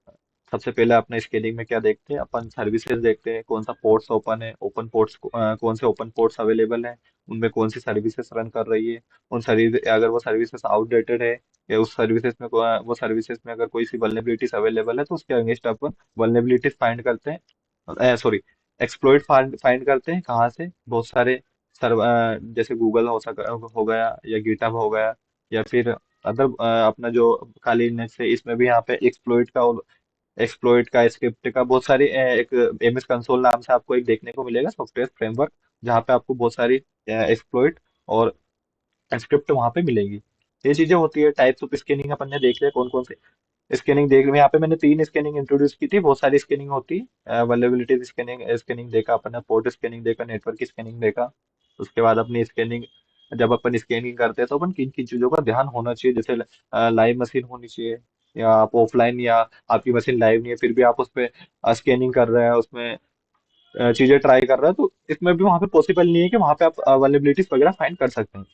सबसे पहले अपने स्कैनिंग में क्या देखते हैं, अपन सर्विसेज देखते हैं, कौन सा पोर्ट्स ओपन है, ओपन पोर्ट्स कौन से ओपन पोर्ट्स अवेलेबल हैं, उनमें कौन सी सर्विसेज रन कर रही है, उन सर्विस अगर वो सर्विसेज आउटडेटेड है, या उस सर्विसेज में वो सर्विसेज में अगर कोई सी वल्नरेबिलिटीज अवेलेबल है, तो उसके अगेंस्ट अपन वल्नरेबिलिटीज फाइंड करते हैं, सॉरी, एक्सप्लॉइट फाइंड करते हैं। कहाँ से? बहुत सारे जैसे गूगल हो गया, या गिटहब हो गया, या फिर अदर अपना जो खाली लिनक्स है, इसमें भी यहाँ पे एक्सप्लॉइट का स्क्रिप्ट का बहुत सारी एक एमएस कंसोल नाम से आपको एक देखने को मिलेगा सॉफ्टवेयर फ्रेमवर्क, जहाँ पे आपको बहुत सारी एक्सप्लॉइट और स्क्रिप्ट वहाँ पे मिलेगी। ये चीजें होती है। टाइप्स ऑफ स्कैनिंग अपन ने देख लिया कौन कौन से स्कैनिंग देख, यहाँ पे मैंने 3 स्कैनिंग इंट्रोड्यूस की थी, बहुत सारी स्कैनिंग होती है। वल्नरेबिलिटी स्कैनिंग स्कैनिंग देखा अपन ने, पोर्ट स्कैनिंग देखा, नेटवर्क स्कैनिंग देखा। उसके बाद अपनी स्कैनिंग, जब अपन स्कैनिंग करते हैं तो अपन किन किन चीजों का ध्यान होना चाहिए, जैसे लाइव मशीन होनी चाहिए, या आप ऑफलाइन, या आपकी मशीन लाइव नहीं है फिर भी आप उस पर स्कैनिंग कर रहे हैं, उसमें चीजें ट्राई कर रहे हैं, तो इसमें भी वहाँ पे पॉसिबल नहीं है कि वहाँ पे आप वल्नरेबिलिटीज वगैरह फाइंड कर सकते हैं।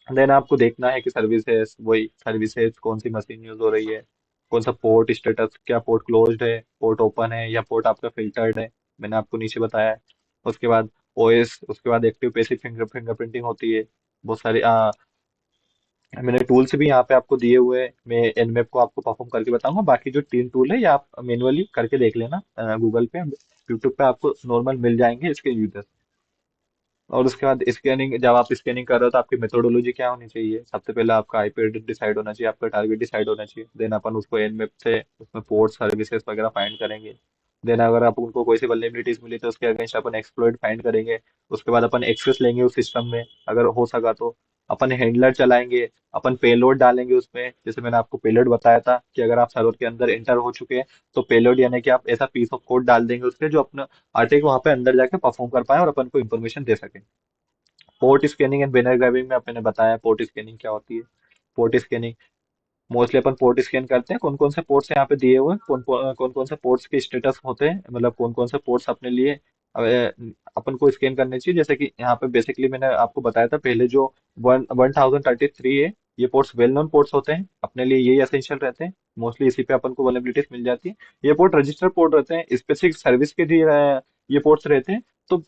देन आपको देखना है कि सर्विसेज, वही सर्विसेज कौन सी मशीन यूज हो रही है, कौन सा पोर्ट स्टेटस, क्या पोर्ट क्लोज्ड है, पोर्ट ओपन है, या पोर्ट आपका फिल्टर्ड है, मैंने आपको नीचे बताया है। उसके बाद ओएस, उसके बाद एक्टिव पैसिव फिंगरप्रिंटिंग होती है। बहुत सारी मैंने टूल्स भी यहाँ पे आपको दिए हुए हैं, मैं एनमेप को आपको परफॉर्म करके बताऊंगा। बाकी जो 3 टूल है ये आप मैन्युअली करके देख लेना, गूगल पे, यूट्यूब पे आपको नॉर्मल मिल जाएंगे इसके यूजर्स। और उसके बाद स्कैनिंग, जब आप स्कैनिंग कर रहे हो तो आपकी मेथोडोलॉजी क्या होनी चाहिए? सबसे पहले आपका आईपी एड्रेस डिसाइड होना चाहिए, आपका टारगेट डिसाइड होना चाहिए। देन अपन उसको एनमेप से उसमें पोर्ट सर्विसेज वगैरह फाइंड करेंगे। देन अगर आप उनको कोई सी वल्नरेबिलिटीज मिली तो उसके अगेंस्ट अपन एक्सप्लॉइट फाइंड करेंगे। उसके बाद अपन एक्सेस लेंगे उस सिस्टम में, अगर हो सका तो अपन हैंडलर चलाएंगे, अपन पेलोड डालेंगे उसमें। जैसे मैंने आपको पेलोड बताया था कि अगर आप सर्वर के अंदर एंटर हो चुके हैं, तो पेलोड यानी कि आप ऐसा पीस ऑफ कोड डाल देंगे उसके, जो अपना आटे को वहां पे अंदर जाके परफॉर्म कर पाए और अपन को इन्फॉर्मेशन दे सके। Port scanning and banner grabbing में आपने बताया पोर्ट स्कैनिंग क्या होती है। पोर्ट स्कैनिंग मोस्टली अपन पोर्ट स्कैन करते हैं, कौन कौन से पोर्ट्स यहाँ पे दिए हुए हैं, कौन कौन से पोर्ट्स के स्टेटस होते हैं, मतलब कौन कौन से पोर्ट्स अपने लिए अपन को स्कैन करने चाहिए। जैसे कि यहाँ पे बेसिकली मैंने आपको बताया था पहले, जो 1033 है, ये पोर्ट्स वेल नोन पोर्ट्स होते हैं, अपने लिए यही एसेंशियल रहते हैं। मोस्टली इसी पे अपन को वल्नरेबिलिटीज मिल जाती है। ये पोर्ट रजिस्टर पोर्ट रहते हैं, स्पेसिफिक सर्विस के लिए ये पोर्ट्स रहते हैं। तो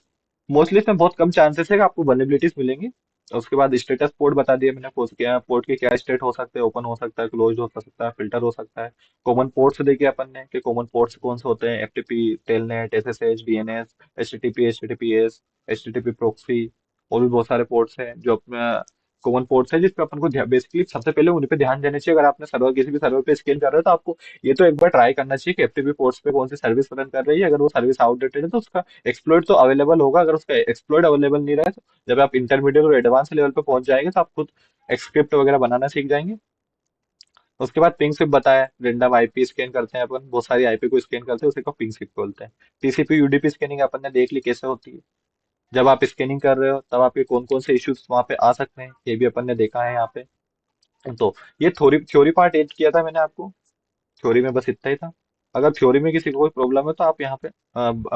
मोस्टली इसमें बहुत कम चांसेस है कि आपको वल्नरेबिलिटीज मिलेंगी। और उसके बाद स्टेटस पोर्ट बता दिया मैंने, पोर्ट के क्या स्टेट हो सकते हैं, ओपन हो सकता है, क्लोज हो सकता है, फिल्टर हो सकता है। कॉमन पोर्ट्स देखे अपन ने कि कॉमन पोर्ट्स कौन से होते हैं, FTP, telnet, SSH, DNS, HTTP, HTTPS, HTTP proxy, और भी बहुत सारे पोर्ट्स हैं जो अपना कॉमन पोर्ट्स है, जिस पे अपन को बेसिकली सबसे पहले उन पे ध्यान देना चाहिए। अगर आपने सर्वर किसी भी सर्वर पे स्कैन कर रहे हो तो आपको ये तो एक बार ट्राई करना चाहिए कि एफटीपी पोर्ट्स पे कौन सी सर्विस रन कर रही है। अगर वो सर्विस आउटडेटेड है तो उसका एक्सप्लोइट तो अवेलेबल होगा, अगर उसका एक्सप्लोइट अवेलेबल नहीं रहा है तो जब आप इंटरमीडिएट और एडवांस लेवल पे पहुंच जाएंगे तो आप खुद स्क्रिप्ट वगैरह बनाना सीख जाएंगे। उसके बाद पिंग स्विप बताया, रेंडम आईपी स्कैन करते हैं अपन, बहुत सारी आईपी को स्कैन करते हैं, उसी को पिंग स्विप बोलते हैं। टीसीपी यूडीपी स्कैनिंग अपन ने देख ली कैसे होती है। जब आप स्कैनिंग कर रहे हो तब आपके कौन कौन से इश्यूज वहां पे आ सकते हैं, ये भी अपन ने देखा है यहाँ पे। तो ये थ्योरी थ्योरी पार्ट ऐड किया था मैंने आपको, थ्योरी में बस इतना ही था। अगर थ्योरी में किसी को कोई प्रॉब्लम है तो आप यहाँ पे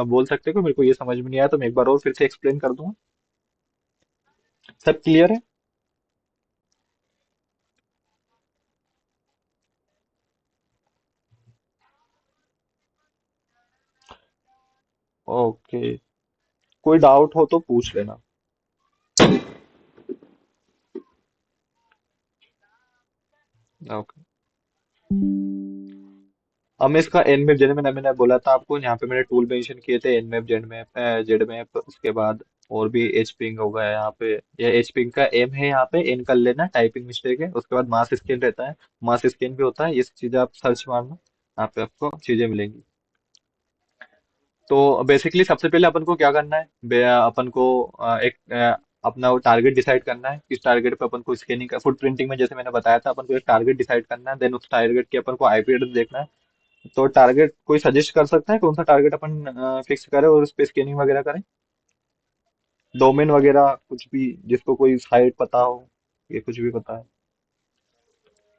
बोल सकते हो कि मेरे को ये समझ में नहीं आया, तो मैं एक बार और फिर से एक्सप्लेन कर दूंगा। सब क्लियर है? ओके। कोई डाउट हो तो पूछ लेना। ओके। अब मैं इसका एन मैप, जैसे मैंने बोला था आपको, यहाँ पे मैंने टूल मेंशन किए थे, एन मैप, जेड मैप, उसके बाद और भी एच पिंग होगा यहाँ पे। ये एच पिंग का एम है, यहाँ पे एन कर लेना, टाइपिंग मिस्टेक है। उसके बाद मास स्कैन रहता है, मास स्कैन भी होता है, ये सब चीजें आप सर्च मारना, यहाँ पे आपको चीजें मिलेंगी। तो बेसिकली सबसे पहले अपन को क्या करना है, अपन को अपना वो टारगेट डिसाइड करना है, किस टारगेट पे अपन को स्कैनिंग का, फुट प्रिंटिंग में जैसे मैंने बताया था, अपन को एक टारगेट डिसाइड करना है, देन उस टारगेट की अपन को आईपी एड्रेस देखना है। तो टारगेट कोई सजेस्ट कर सकता है कौन सा टारगेट अपन फिक्स करें और उस पे स्कैनिंग वगैरह करें? डोमेन वगैरह कुछ भी, जिसको कोई साइट पता हो, ये कुछ भी पता है?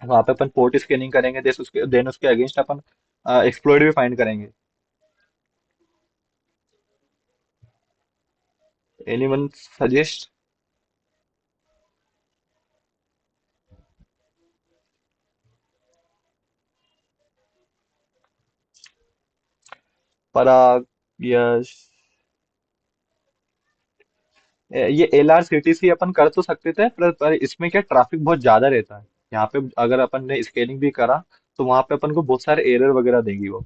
वहां पे अपन पोर्ट स्कैनिंग करेंगे, देन उसके अगेंस्ट अपन एक्सप्लॉइट भी फाइंड करेंगे। Anyone suggest? पराग, यश, ये LRCTC अपन कर तो सकते थे, पर इसमें क्या ट्रैफिक बहुत ज्यादा रहता है यहाँ पे। अगर अपन ने स्कैनिंग भी करा तो वहां पे अपन को बहुत सारे एरर वगैरह देगी वो।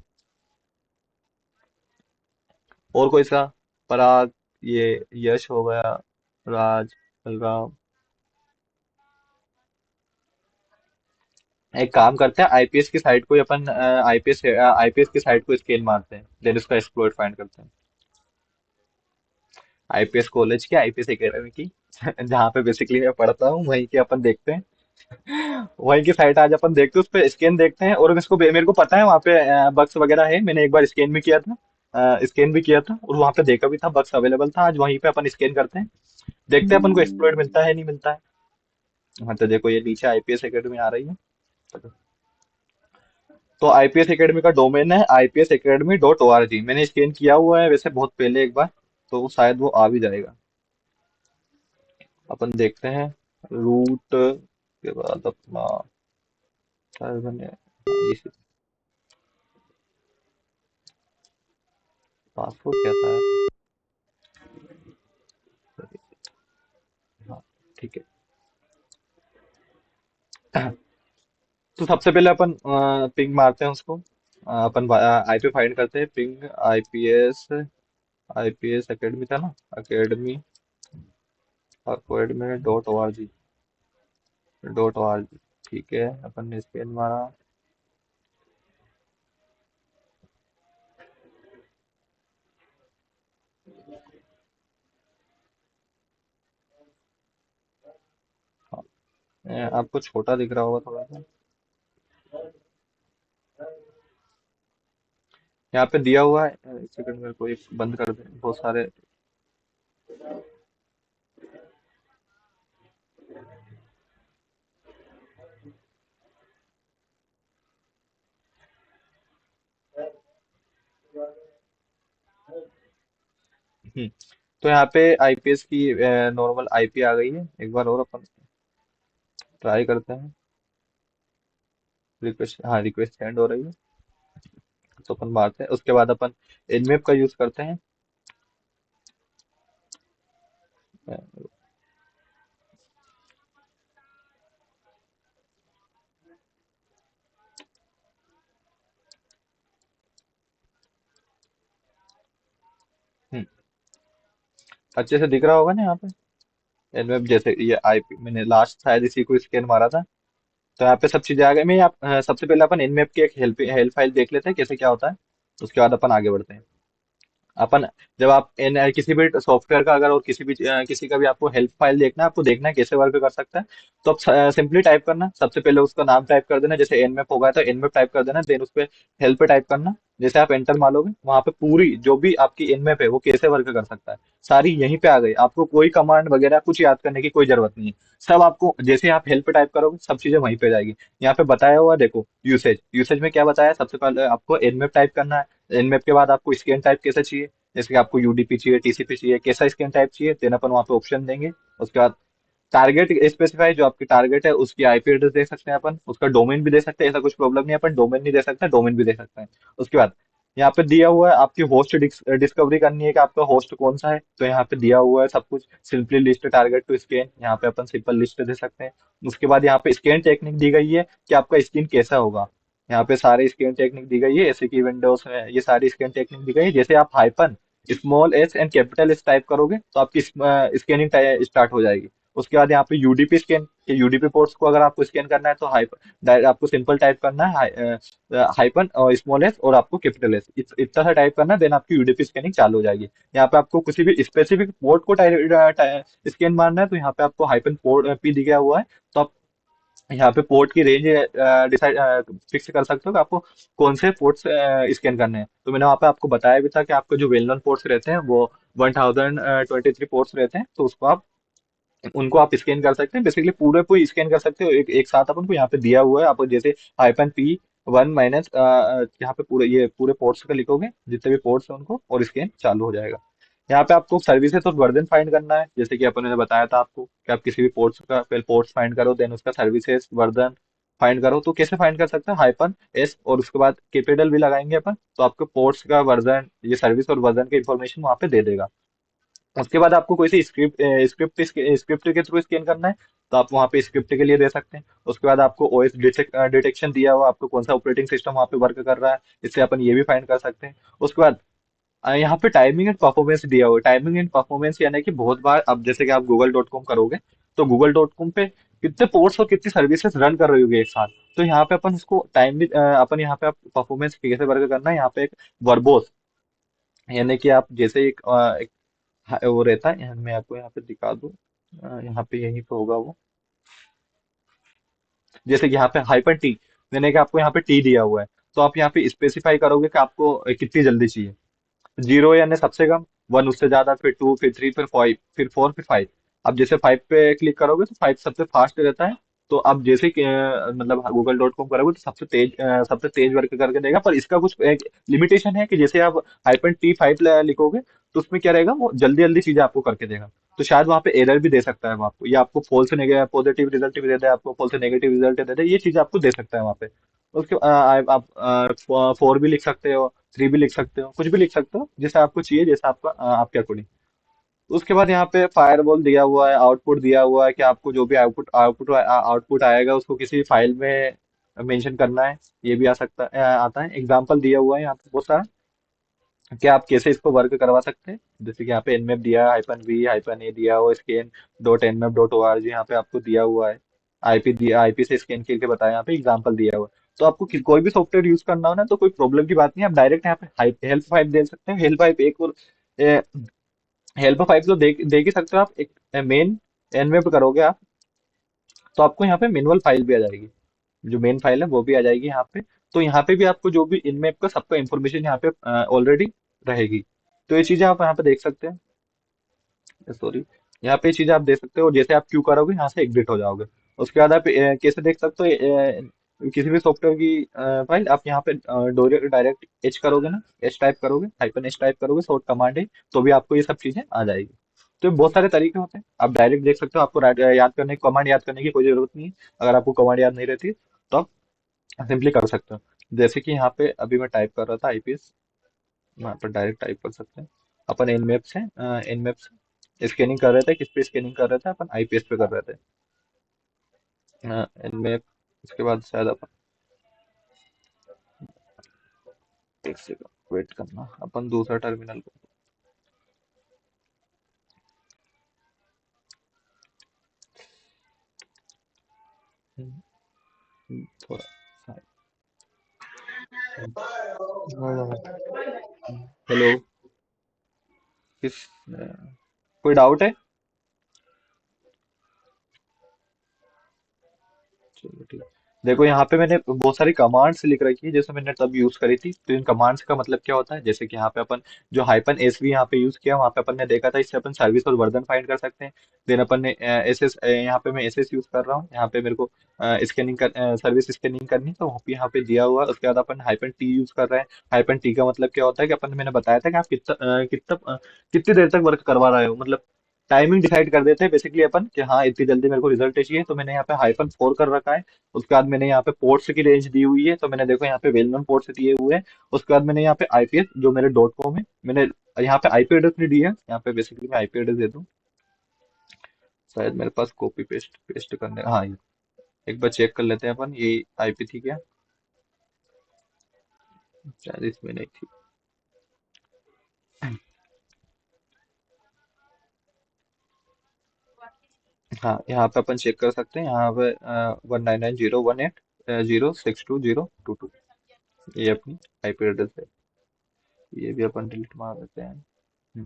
और कोई सा? पराग, ये यश हो गया, राज, बलराम। एक काम करते हैं, आईपीएस की साइट को ही अपन, आईपीएस की साइट को स्कैन मारते हैं, देन उसका एक्सप्लोर फाइंड करते हैं। आईपीएस कॉलेज की, आईपीएस एकेडमी की जहाँ पे बेसिकली मैं पढ़ता हूँ, वहीं के अपन देखते हैं। वहीं की साइट आज अपन देखते हैं, उस पर स्कैन देखते हैं। और इसको मेरे को पता है वहाँ पे बग्स वगैरह है, मैंने एक बार स्कैन भी किया था, स्कैन भी किया था और वहाँ पे देखा भी था, बग्स अवेलेबल था। आज वहीं पे अपन स्कैन करते हैं, देखते हैं अपन को एक्सप्लोर मिलता है नहीं मिलता है। हाँ तो देखो, ये नीचे आईपीएस एकेडमी आ रही है। तो आईपीएस एकेडमी का डोमेन है ips academy.org। मैंने स्कैन किया हुआ है वैसे बहुत पहले एक बार, तो शायद वो आ भी जाएगा। अपन देखते हैं रूट के बाद अपना, शायद मैंने, हाँ, ये पासवर्ड क्या था यार? हाँ, ठीक है। तो सबसे पहले अपन पिंग मारते हैं उसको, अपन आईपी फाइंड करते हैं, पिंग आईपीएस, आईपीएस एकेडमी था ना, अकेडमी, अकेडमी .org। ठीक है, अपन ने स्कैन मारा। हाँ, आपको छोटा दिख रहा होगा थोड़ा सा। यहाँ पे दिया हुआ है, एक सेकंड मेरे को एक बंद कर दे, बहुत सारे। हम्म, तो यहाँ पे आईपीएस की नॉर्मल आईपी आ गई है, एक बार और अपन ट्राई करते हैं। रिक्वेस्ट, हाँ रिक्वेस्ट सेंड हो रही है, तो अपन मारते हैं, उसके बाद अपन nmap का यूज करते हैं। हम्म, अच्छे से दिख रहा होगा ना यहाँ पे? nmap, जैसे ये आईपी मैंने लास्ट शायद इसी को स्कैन मारा था, तो यहाँ पे सब चीजें आ गई। सबसे पहले अपन nmap की एक हेल्प हेल्प फाइल देख लेते हैं कैसे क्या होता है, उसके बाद अपन आगे बढ़ते हैं। अपन जब आप इन किसी भी सॉफ्टवेयर का अगर और किसी का भी आपको हेल्प फाइल देखना है, आपको देखना है कैसे वर्क कर सकता है, तो आप सिंपली टाइप करना, सबसे पहले उसका नाम टाइप कर देना, जैसे एनमैप होगा तो एनमैप टाइप कर देना, देन उस पे हेल्प पे टाइप करना। जैसे आप एंटर मारोगे वहां पे पूरी जो भी आपकी एनमैप है वो कैसे वर्क कर सकता है सारी यहीं पे आ गई, आपको कोई कमांड वगैरह कुछ याद करने की कोई जरूरत नहीं है। सब आपको जैसे आप हेल्प पे टाइप करोगे सब चीजें वहीं पे जाएगी। यहाँ पे बताया हुआ है, देखो यूसेज, यूसेज में क्या बताया है, सबसे पहले आपको एनमैप टाइप करना है। एनमैप के बाद आपको स्कैन टाइप कैसे चाहिए, जैसे कि आपको यूडीपी चाहिए, टीसीपी चाहिए, कैसा स्कैन टाइप चाहिए, देन अपन वहाँ पे ऑप्शन देंगे। उसके बाद टारगेट स्पेसिफाई, जो आपकी टारगेट है उसकी आईपी एड्रेस दे सकते हैं अपन, उसका डोमेन भी दे सकते हैं, ऐसा कुछ प्रॉब्लम नहीं है, अपन डोमेन नहीं दे सकते, डोमेन भी दे सकते हैं। उसके बाद यहाँ पे दिया हुआ है आपकी होस्ट डिस्कवरी करनी है कि आपका होस्ट कौन सा है, तो यहाँ पे दिया हुआ है सब कुछ, simply list target to scan, यहाँ पे अपन सिंपल लिस्ट दे सकते हैं। उसके बाद यहाँ पे स्कैन टेक्निक दी गई है कि आपका स्कैन कैसा होगा, यहाँ पे सारे स्कैन टेक्निक दी गई है, जैसे कि विंडोज में ये सारी स्कैन टेक्निक दी गई है। जैसे आप hyphen small S and capital S type करोगे तो आपकी स्कैनिंग स्टार्ट हो जाएगी। उसके बाद यहाँ पे यूडीपी स्कैन, के यूडीपी पोर्ट्स को अगर आपको स्कैन करना है तो आपको सिंपल टाइप करना है हाइपन और स्मॉल एस और आपको कैपिटल एस, इतना सा टाइप करना है, देन आपकी यूडीपी स्कैनिंग चालू हो जाएगी। यहाँ पे आपको किसी भी स्पेसिफिक पोर्ट को स्कैन मारना है तो यहाँ पे आपको हाइपन पोर्ट पी दिया हुआ है, तो आप यहाँ पे पोर्ट की रेंज डिसाइड फिक्स कर सकते हो कि आपको कौन से पोर्ट्स स्कैन करने हैं। तो मैंने वहाँ पे आपको बताया भी था कि आपको जो वेल नोन पोर्ट्स रहते हैं वो 1023 पोर्ट्स रहते हैं, तो उसको आप उनको आप स्कैन कर सकते हैं, बेसिकली पूरे को स्कैन कर सकते हो एक साथ। अपन को यहाँ पे दिया हुआ है, आप जैसे -P1 यहाँ पे पूरे ये पूरे पोर्ट्स का लिखोगे जितने भी पोर्ट्स हैं उनको, और स्कैन चालू हो जाएगा। यहाँ पे आपको सर्विसेज और वर्जन फाइंड करना है, जैसे कि अपन ने बताया था आपको कि आप किसी भी पोर्ट्स का पहले पोर्ट्स फाइंड करो, देन उसका सर्विसेज वर्जन फाइंड करो। तो कैसे फाइंड कर सकते हैं, हाइपन एस और उसके बाद कैपिटल भी लगाएंगे अपन, तो आपको पोर्ट्स का वर्जन, ये सर्विस और वर्जन की इंफॉर्मेशन वहाँ पे दे देगा। उसके बाद आपको कोई सी स्क्रिप्ट के थ्रू स्कैन करना है तो आप वहाँ पे स्क्रिप्ट के लिए दे सकते हैं। उसके बाद आपको ओएस डिटेक्शन दिया हुआ, आपको कौन सा ऑपरेटिंग सिस्टम वहाँ पे वर्क कर रहा है, इससे अपन ये भी फाइंड कर सकते हैं। उसके बाद यहाँ पे टाइमिंग एंड परफॉर्मेंस दिया हुआ है। टाइमिंग एंड परफॉर्मेंस यानी कि बहुत बार अब जैसे कि आप गूगल.com करोगे तो गूगल.com पे कितने पोर्ट्स और कितनी सर्विसेज रन कर रही होगी एक साथ, तो यहाँ पे अपन उसको टाइम भी अपन यहाँ पे आप परफॉर्मेंस कैसे वर्क करना है, यहाँ पे एक वर्बोस, यानी कि आप जैसे वो रहता है, मैं आपको यहाँ पे दिखा दूं, यहाँ पे यहीं पे होगा वो, जैसे कि यहाँ पे हाइपर टी, मैंने कि आपको यहाँ पे टी दिया हुआ है, तो आप यहाँ पे स्पेसिफाई करोगे कि आपको कितनी जल्दी चाहिए। जीरो यानी सबसे कम, वन उससे ज्यादा, फिर टू, फिर थ्री, फिर फाइव, फिर फोर, फिर फाइव। अब जैसे फाइव पे क्लिक करोगे तो फाइव सबसे फास्ट रहता है। तो अब जैसे कि मतलब गूगल.com करोगे तो सबसे तेज वर्क करके देगा, पर इसका कुछ एक लिमिटेशन है कि जैसे आप -T5 लिखोगे तो उसमें क्या रहेगा, वो जल्दी जल्दी चीजें आपको करके देगा। तो शायद वहाँ पे एरर भी दे सकता है वो आपको, या आपको फॉल्स पॉजिटिव रिजल्ट भी दे दे, आपको फॉल्स नेगेटिव रिजल्ट दे दे, ये चीज आपको दे सकता है वहाँ पे। उसके आप फोर भी लिख सकते हो, थ्री भी लिख सकते हो, कुछ भी लिख सकते हो जैसा आपको चाहिए, जैसा आपके अकॉर्डिंग। उसके बाद यहाँ पे फायरवॉल दिया हुआ है, आउटपुट दिया हुआ है कि आपको जो भी आउटपुट आएगा उसको किसी फाइल में मेंशन करना है, ये भी आ सकता है, आता है। एग्जांपल दिया हुआ है यहाँ पे बहुत सारा कि आप कैसे इसको वर्क करवा सकते हैं, जैसे कि यहाँ पे nmap दिया है, -v -a दिया हुआ, scan.nmap.org यहाँ पे आपको दिया हुआ है, आईपी दिया, आईपी से स्कैन करके बताया, यहाँ पे एग्जांपल दिया हुआ है। तो आपको कोई भी सॉफ्टवेयर यूज करना हो ना तो कोई प्रॉब्लम की बात नहीं है, आप डायरेक्ट यहाँ पे हेल्प फाइव दे सकते हैं। हेल्प फाइव एक और हेल्प फाइव तो देख ही सकते हो आप, एक मेन एनवेप करोगे आप तो आपको यहाँ पे मैनुअल फाइल भी आ जाएगी, जो मेन फाइल है वो भी आ जाएगी यहाँ पे। तो यहाँ पे भी आपको जो भी इनमेप का सबका इंफॉर्मेशन यहाँ पे ऑलरेडी रहेगी। तो ये चीजें आप यहाँ पे देख सकते हैं, सॉरी, यहाँ पे ये चीजें आप देख सकते हो, जैसे आप क्यू करोगे यहाँ से एग्जिट हो जाओगे। उसके बाद आप कैसे देख सकते हो किसी भी सॉफ्टवेयर की फाइल, आप यहाँ पे डायरेक्ट एच करोगे ना, एच टाइप करोगे, -H टाइप करोगे, शॉर्ट कमांड है, तो भी आपको ये सब चीजें आ जाएगी। तो बहुत सारे तरीके होते हैं, आप डायरेक्ट देख सकते हो, आपको याद करने कमांड याद करने की कोई जरूरत नहीं है। अगर आपको कमांड याद नहीं रहती तो आप सिंपली कर सकते हो। जैसे कि यहाँ पे अभी मैं टाइप कर रहा था आईपीएस, यहाँ पर डायरेक्ट टाइप कर सकते हैं। अपन एनमेप से एनमेप से स्कैनिंग कर रहे थे, किस पे स्कैनिंग कर रहे थे, अपन आईपीएस पे कर रहे थे एनमेप। उसके बाद शायद अपन, एक सेकंड वेट करना, अपन दूसरा टर्मिनल थोड़ा हेलो। किस कोई डाउट है? चलो ठीक है। देखो यहाँ पे मैंने बहुत सारी कमांड्स लिख रखी है जैसे मैंने तब यूज करी थी। तो इन कमांड्स का मतलब क्या होता है, जैसे कि यहाँ पे अपन जो हाइपन एस वी यहाँ पे यूज किया वहाँ पे अपन ने देखा था, इससे अपन सर्विस और वर्जन फाइंड कर सकते हैं। देन अपन ने एस एस, यहाँ पे मैं एस एस यूज कर रहा हूँ, यहाँ पे मेरे को स्कैनिंग कर सर्विस स्कैनिंग करनी, तो यहाँ पे दिया हुआ है। उसके बाद अपन हाइपन टी यूज कर रहे हैं। हाइपन टी का मतलब क्या होता है कि अपन, मैंने बताया था कि आप कितनी देर तक वर्क करवा रहे हो, मतलब टाइमिंग डिसाइड कर देते हैं बेसिकली अपन कि हाँ इतनी जल्दी मेरे को रिजल्ट चाहिए, तो मैंने यहाँ पे हाइफन 4 कर रखा है। उसके बाद मैंने यहाँ पे पोर्ट्स की रेंज दी हुई है, तो मैंने देखो यहाँ पे वेल नोन पोर्ट्स दिए हुए हैं। उसके बाद मैंने यहाँ पे आईपीएस जो मेरे डॉट कॉम है, मैंने यहाँ पे आईपी एड्रेस नहीं दी है, यहाँ पे बेसिकली मैं आईपी एड्रेस दे दूँ। शायद मेरे पास कॉपी पेस्ट पेस्ट करने, हाँ ये एक बार चेक कर लेते हैं अपन, ये आईपी थी क्या? शायद इसमें नहीं थी। हाँ यहाँ पे अपन चेक कर सकते हैं, यहाँ पे 199.018.062.022 ये अपनी आईपी एड्रेस है। ये भी अपन डिलीट मार देते हैं। हम्म,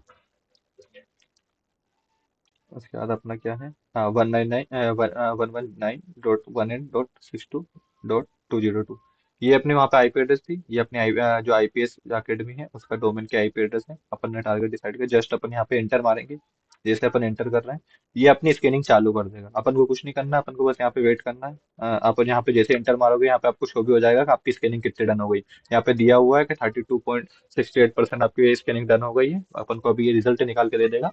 उसके बाद अपना क्या है, हाँ 119.119.1.62.202। ये अपने वहाँ पे आईपी एड्रेस थी, ये अपनी जो आईपीएस अकेडमी है उसका डोमेन के आईपी एड्रेस है। अपन ने टारगेट डिसाइड किया, जस्ट अपन यहाँ पे एंटर मारेंगे। जैसे अपन एंटर कर रहे हैं, ये अपनी स्कैनिंग चालू कर देगा। अपन को कुछ नहीं करना, अपन को बस यहाँ पे वेट करना है। अपन यहाँ पे जैसे एंटर मारोगे, यहाँ पे आपको शो भी हो जाएगा कि आपकी स्कैनिंग कितनी डन हो गई। यहाँ पे दिया हुआ है कि 32.68% आपकी स्कैनिंग डन हो गई है। अपन को अभी ये रिजल्ट निकाल के दे देगा।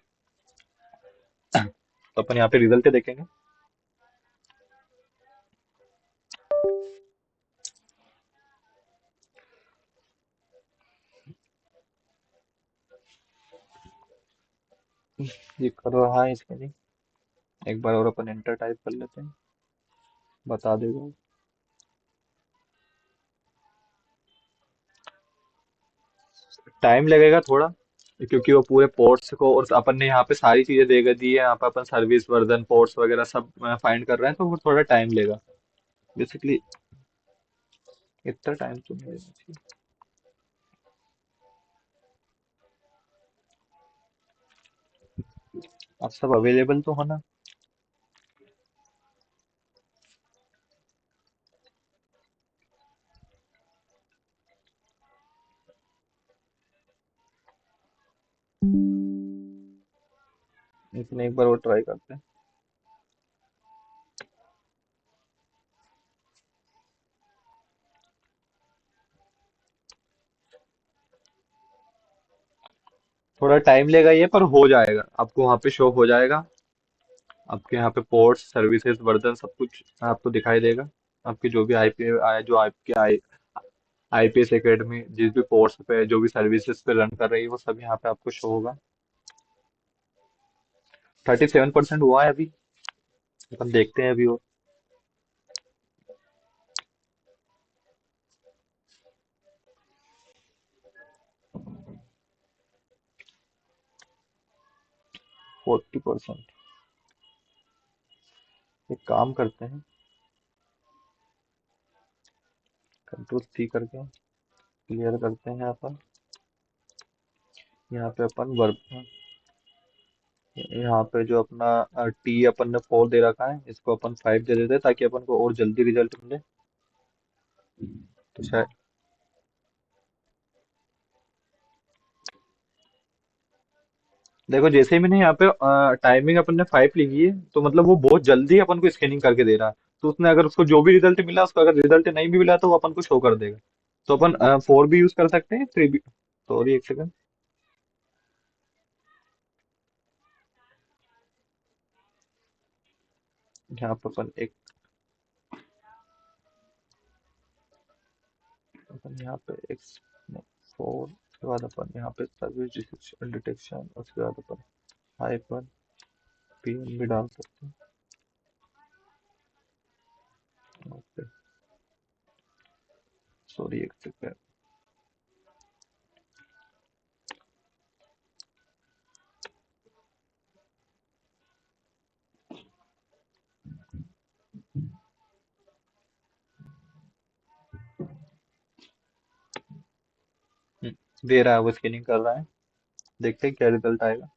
तो अपन यहाँ पे रिजल्ट देखेंगे। ये कर रहा है इसके लिए, एक बार और अपन एंटर टाइप कर लेते हैं, बता देगा। टाइम लगेगा थोड़ा, क्योंकि वो पूरे पोर्ट्स को, और अपन ने यहाँ पे सारी चीजें दे दी है, यहाँ पे अपन सर्विस वर्जन पोर्ट्स वगैरह सब फाइंड कर रहे हैं, तो वो थोड़ा टाइम लेगा बेसिकली। इतना टाइम तो नहीं लेना चाहिए। आप सब अवेलेबल तो हो ना? इसमें एक बार और ट्राई करते हैं। थोड़ा टाइम लेगा ये, पर हो जाएगा, आपको वहाँ पे शो हो जाएगा। आपके यहाँ पे पोर्ट्स सर्विसेज वर्जन सब कुछ आपको दिखाई देगा। आपकी जो भी आईपी जो आपके आईपीएस एकेडमी जिस भी कोर्स पे जो भी सर्विसेज पे रन कर रही है, वो सब यहाँ पे आपको शो होगा। 37% हुआ है अभी, अपन देखते हैं अभी वो। 40%। एक काम करते हैं, कंट्रोल C करके क्लियर करते हैं यहाँ पर। यहाँ पे अपन वर्क, यहाँ पे जो अपना टी अपन ने 4 दे रखा है, इसको अपन 5 दे देते हैं ताकि अपन को और जल्दी रिजल्ट मिले। तो शायद, देखो जैसे ही मैंने यहाँ पे टाइमिंग अपन ने 5 लिखी है, तो मतलब वो बहुत जल्दी अपन को स्कैनिंग करके दे रहा है। तो उसने अगर उसको जो भी रिजल्ट मिला, उसको अगर रिजल्ट नहीं भी मिला, तो वो अपन को शो कर देगा। तो अपन 4 भी यूज कर सकते हैं, 3 भी। सॉरी एक सेकंड। यहाँ पे अपन यहाँ पे एक 4, उसके बाद अपन यहाँ पे सर्विस डिटेक्शन, उसके बाद अपन हाइपर पीएन भी डाल सकते हैं। ओके, सॉरी एक सेकंड। दे रहा है, वो स्कैनिंग कर रहा है। देखते हैं क्या रिजल्ट आएगा।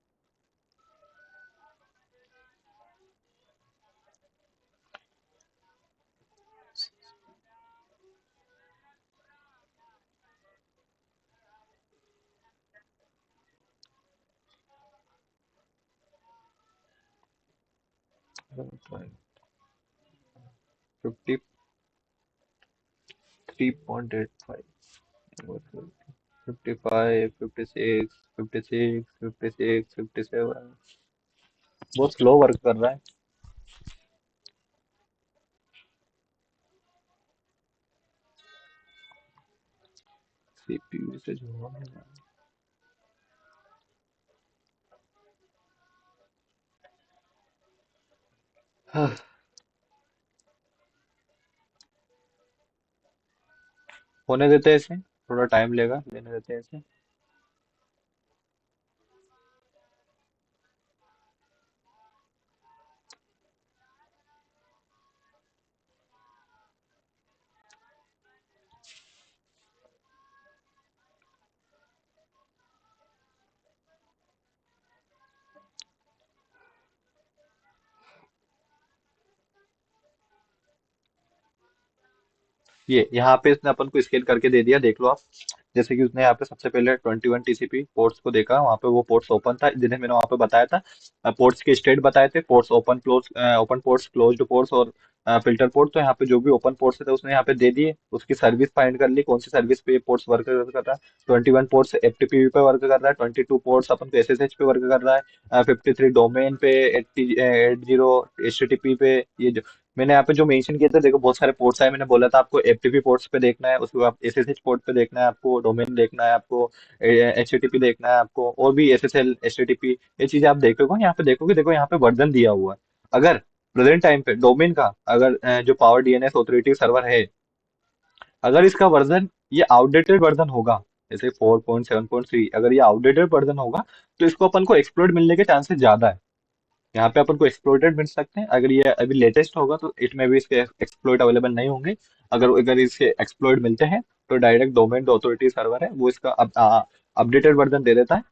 53.85, 55, 56, 56, 56, 57। बहुत स्लो वर्क कर रहा है। सीपीयू से जो हो रहा है। हाँ, होने देते हैं इसे, थोड़ा टाइम लेगा, लेने देते हैं इसे। ये यहाँ पे इसने अपन को स्केल करके दे दिया, देख लो आप। जैसे कि उसने यहाँ पे सबसे पहले 21 TCP पोर्ट्स को देखा, वहाँ पे वो पोर्ट्स ओपन था जिन्हें मैंने वहाँ पे बताया था। पोर्ट्स के स्टेट बताए थे, ports open close, open ports, closed ports और फिल्टर पोर्ट। तो यहाँ पे जो भी ओपन पोर्ट्स थे उसने यहाँ पे दे दिए, उसकी सर्विस फाइंड कर ली, कौन सी सर्विस पे पोर्ट्स वर्क कर रहा है। 21 पोर्ट्स FTP पे वर्क कर रहा है, 22 पोर्ट्स अपन को SSH पे वर्क कर रहा है, 53 डोमेन पे, 80 HTTP पे। ये मैंने यहाँ पे जो मेंशन किया था, देखो बहुत सारे पोर्ट्स आए, मैंने बोला था आपको FTP पोर्ट्स पे देखना है, उसके बाद SSH पोर्ट पे देखना है, आपको डोमेन देखना है, आपको HTTP देखना है, आपको और भी SSL HTTP, ये चीजें आप देखोगे यहाँ पे, देखोगे देखो यहाँ पे वर्जन दिया हुआ है। अगर प्रेजेंट टाइम पे डोमेन का, अगर जो पावर DNS ऑथोरिटी सर्वर है, अगर इसका वर्जन ये आउटडेटेड वर्जन होगा, जैसे 4.7.3, अगर ये आउटडेटेड वर्जन होगा तो इसको अपन को एक्सप्लोइट मिलने के चांसेस ज्यादा है। यहाँ पे अपन को एक्सप्लोइटेड मिल सकते हैं, अगर ये अभी लेटेस्ट होगा तो इट में भी इसके एक्सप्लोइट अवेलेबल नहीं होंगे। अगर अगर इसके एक्सप्लोइट मिलते हैं तो डायरेक्ट डोमेन अथॉरिटी सर्वर है वो इसका अपडेटेड वर्जन दे देता है।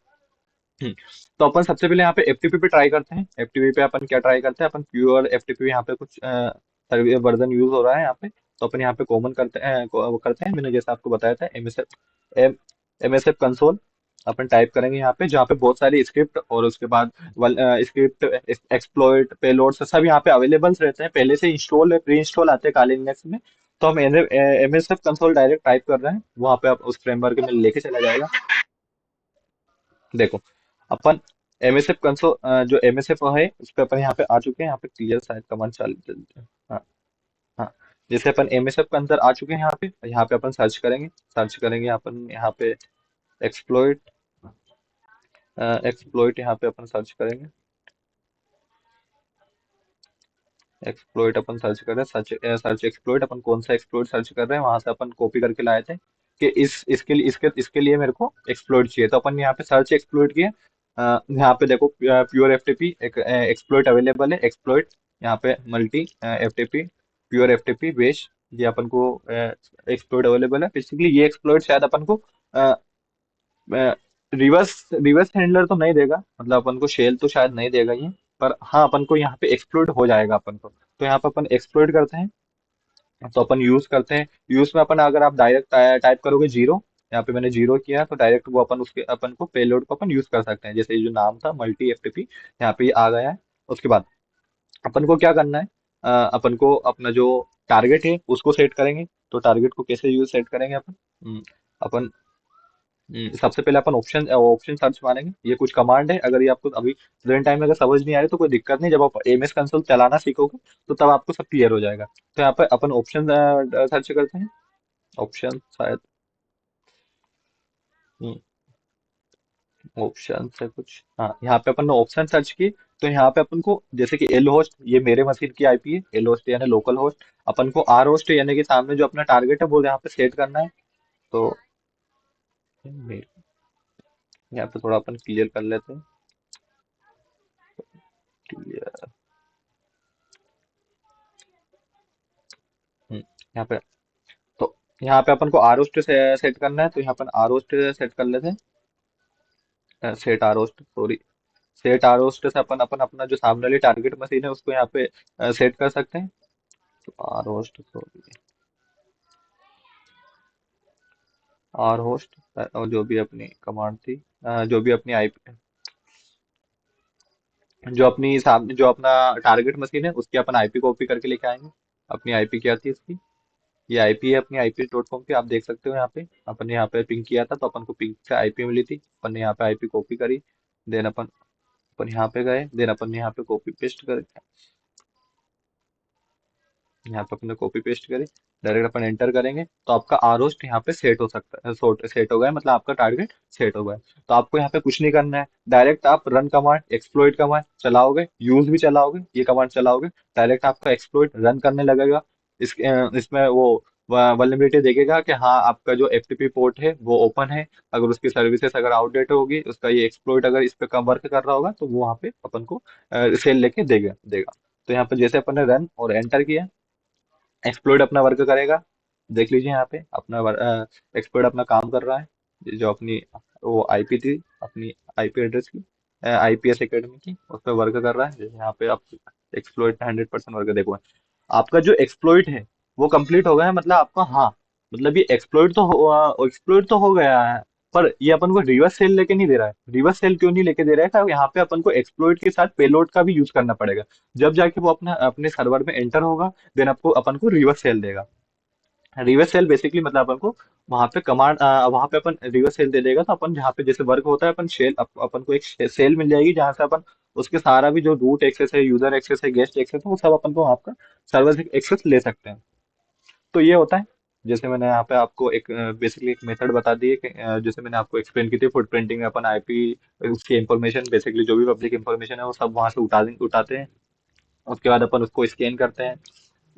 हम्म, तो अपन सबसे पहले यहाँ पे FTP पे ट्राई करते हैं। FTP पे अपन क्या ट्राई करते हैं, अपन प्योर FTP, यहाँ पे कुछ वर्जन यूज हो रहा है यहाँ पे, तो अपन यहाँ पे कॉमन करते हैं, वो करते हैं, मैंने जैसा आपको बताया था MSF कंसोल। अपन टाइप करेंगे यहाँ पे, जहाँ पे बहुत सारी स्क्रिप्ट और उसके बाद स्क्रिप्ट, एक्सप्लॉइट, पेलोड सब यहाँ पे अवेलेबल रहते हैं, पहले से इंस्टॉल, प्री इंस्टॉल आते हैं काली लिनक्स में। तो हम MSF कंसोल डायरेक्ट टाइप कर रहे हैं, वहाँ पे आप उस फ्रेमवर्क में लेके चला जाएगा। देखो, अपन MSF कंसोल, जो MSF है उस पे अपन यहाँ पे आ चुके हैं, यहाँ पे क्लियर शायद कमांड चालू चलते हैं। हाँ, हाँ। जैसे अपन MSF के अंदर आ चुके हैं, यहाँ पे अपन सर्च करेंगे, अपन यहाँ पे एक्सप्लोइट, यहाँ पे अपन सर्च करेंगे, एक्सप्लोइट अपन सर्च कर रहे हैं, सर्च एक्सप्लोइट, अपन कौन सा एक्सप्लोइट सर्च कर रहे हैं वहां से अपन कॉपी करके लाए थे कि इसके लिए मेरे को एक्सप्लोइट चाहिए, तो अपन यहाँ पे सर्च एक्सप्लोइट किए। यहाँ पे देखो प्योर FTP एक एक्सप्लोइट अवेलेबल है, एक्सप्लोइट यहाँ पे multi FTP, pure FTP base, ये अपन को एक्सप्लोइट अवेलेबल है। बेसिकली ये एक्सप्लोइट शायद अपन को रिवर्स रिवर्स हैंडलर तो नहीं देगा, मतलब अपन को शेल तो शायद नहीं देगा ये, पर हाँ अपन को यहाँ पे एक्सप्लोइट हो जाएगा अपन को। तो यहाँ पे अपन एक्सप्लोइट करते हैं, तो अपन यूज करते हैं। यूज में अपन अगर आप डायरेक्ट टाइप करोगे जीरो, यहाँ पे मैंने जीरो किया, तो डायरेक्ट वो अपन उसके अपन को पेलोड को अपन यूज कर सकते हैं, जैसे ये जो नाम था मल्टी FTP, यहाँ पे ये आ गया है। उसके बाद अपन को क्या करना है, अपन को अपना जो टारगेट है उसको सेट करेंगे। तो टारगेट को कैसे यूज सेट करेंगे अपन, अपन सबसे पहले अपन ऑप्शन ऑप्शन सर्च मारेंगे, ये कुछ कमांड है, अगर ये आपको अभी प्रेजेंट टाइम में अगर समझ नहीं आ रही तो कोई दिक्कत नहीं, जब आप MS कंसोल चलाना सीखोगे तो तब आपको सब क्लियर हो जाएगा। तो यहाँ पे अपन ऑप्शन सर्च करते हैं, ऑप्शन शायद, ऑप्शन से कुछ, हाँ यहाँ पे अपन ने ऑप्शन सर्च की। तो यहाँ पे अपन को जैसे कि एल होस्ट, ये मेरे मशीन की IP है, एल होस्ट यानी लोकल होस्ट। अपन को आर होस्ट यानी कि सामने जो अपना टारगेट है वो यहाँ पे सेट करना है। तो यहाँ पे थोड़ा अपन क्लियर कर लेते हैं, क्लियर। यहाँ पे, तो यहाँ पे अपन को आर होस्ट से सेट करना है, तो यहाँ पर आर होस्ट सेट कर लेते हैं। Set R host, sorry, set R host से अपन अपन अपना जो सामने वाली टारगेट मशीन है उसको यहाँ पे सेट कर सकते हैं। तो R host, sorry, R host, और जो भी अपनी कमांड थी, जो भी अपनी आईपी, जो अपनी सामने जो अपना टारगेट मशीन है उसकी अपन आईपी कॉपी करके लेके आएंगे। अपनी आईपी क्या थी इसकी, ये आईपी है अपनी, IP.com की आप देख सकते हो यहाँ पे। अपन ने यहाँ पे पिंग किया था तो अपन को पिंग से आईपी मिली थी, अपन ने यहाँ पे आईपी कॉपी करी। देन अपन अपन यहाँ पे गए, देन अपन ने यहाँ पे कॉपी पेस्ट कर, यहाँ पे अपने कॉपी पेस्ट करी, डायरेक्ट अपन एंटर करेंगे तो आपका आर होस्ट यहाँ पे सेट हो सकता है, सेट हो गया है, मतलब आपका टारगेट सेट हो गया है। तो आपको यहाँ पे कुछ नहीं करना है, डायरेक्ट आप रन कमांड, एक्सप्लॉइट कमांड चलाओगे, यूज भी चलाओगे, ये कमांड चलाओगे, डायरेक्ट आपका एक्सप्लॉइट रन करने लगेगा। इसमें वो वल्नरेबिलिटी देखेगा कि हाँ आपका जो एफटीपी पोर्ट है वो ओपन है, अगर उसकी सर्विसेज अगर आउटडेट होगी, उसका ये एक्सप्लॉइट अगर इस पे कम वर्क कर रहा होगा तो वो वहाँ पे अपन को सेल लेके देगा देगा। तो यहाँ पे जैसे अपन ने रन और एंटर किया, एक्सप्लोइट अपना वर्क करेगा। देख लीजिए यहाँ पे अपना एक्सप्लोइट अपना काम कर रहा है। ये जो अपनी वो आईपी थी, अपनी आईपी एड्रेस की, आईपीएस एकेडमी की, उस पर वर्क कर रहा है। जैसे यहाँ पे आप एक्सप्लोइट 100% वर्क देखो, आपका जो एक्सप्लोइट है वो कंप्लीट हो गया है, मतलब आपका, हाँ, मतलब ये एक्सप्लोइट तो हो गया है, पर ये अपन को रिवर्स सेल लेके नहीं दे रहा है। रिवर्स सेल क्यों नहीं लेके दे रहा है, क्योंकि यहाँ पे अपन को एक्सप्लोइट के साथ पेलोड का भी यूज करना पड़ेगा। जब जाके वो अपना अपने सर्वर में एंटर होगा, देन आपको अपन को रिवर्स सेल देगा। रिवर्स सेल बेसिकली मतलब अपन को वहां पे कमांड, वहां पे अपन रिवर्स सेल दे देगा, तो अपन जहाँ पे जैसे वर्क होता है अपन अपन को एक सेल मिल जाएगी जहां से अपन उसके सारा भी जो रूट एक्सेस है, यूजर एक्सेस है, गेस्ट एक्सेस है, वो सब अपन को आपका सर्वर से एक्सेस ले सकते हैं। तो ये होता है। जैसे मैंने यहाँ पे आपको एक बेसिकली एक मेथड बता दी है कि जैसे मैंने आपको एक्सप्लेन की थी, फुटप्रिंटिंग में अपन आईपी, उसकी इंफॉर्मेशन, बेसिकली जो भी पब्लिक इंफॉर्मेशन है वो सब वहां से उठाते हैं। उसके बाद अपन उसको स्कैन करते हैं,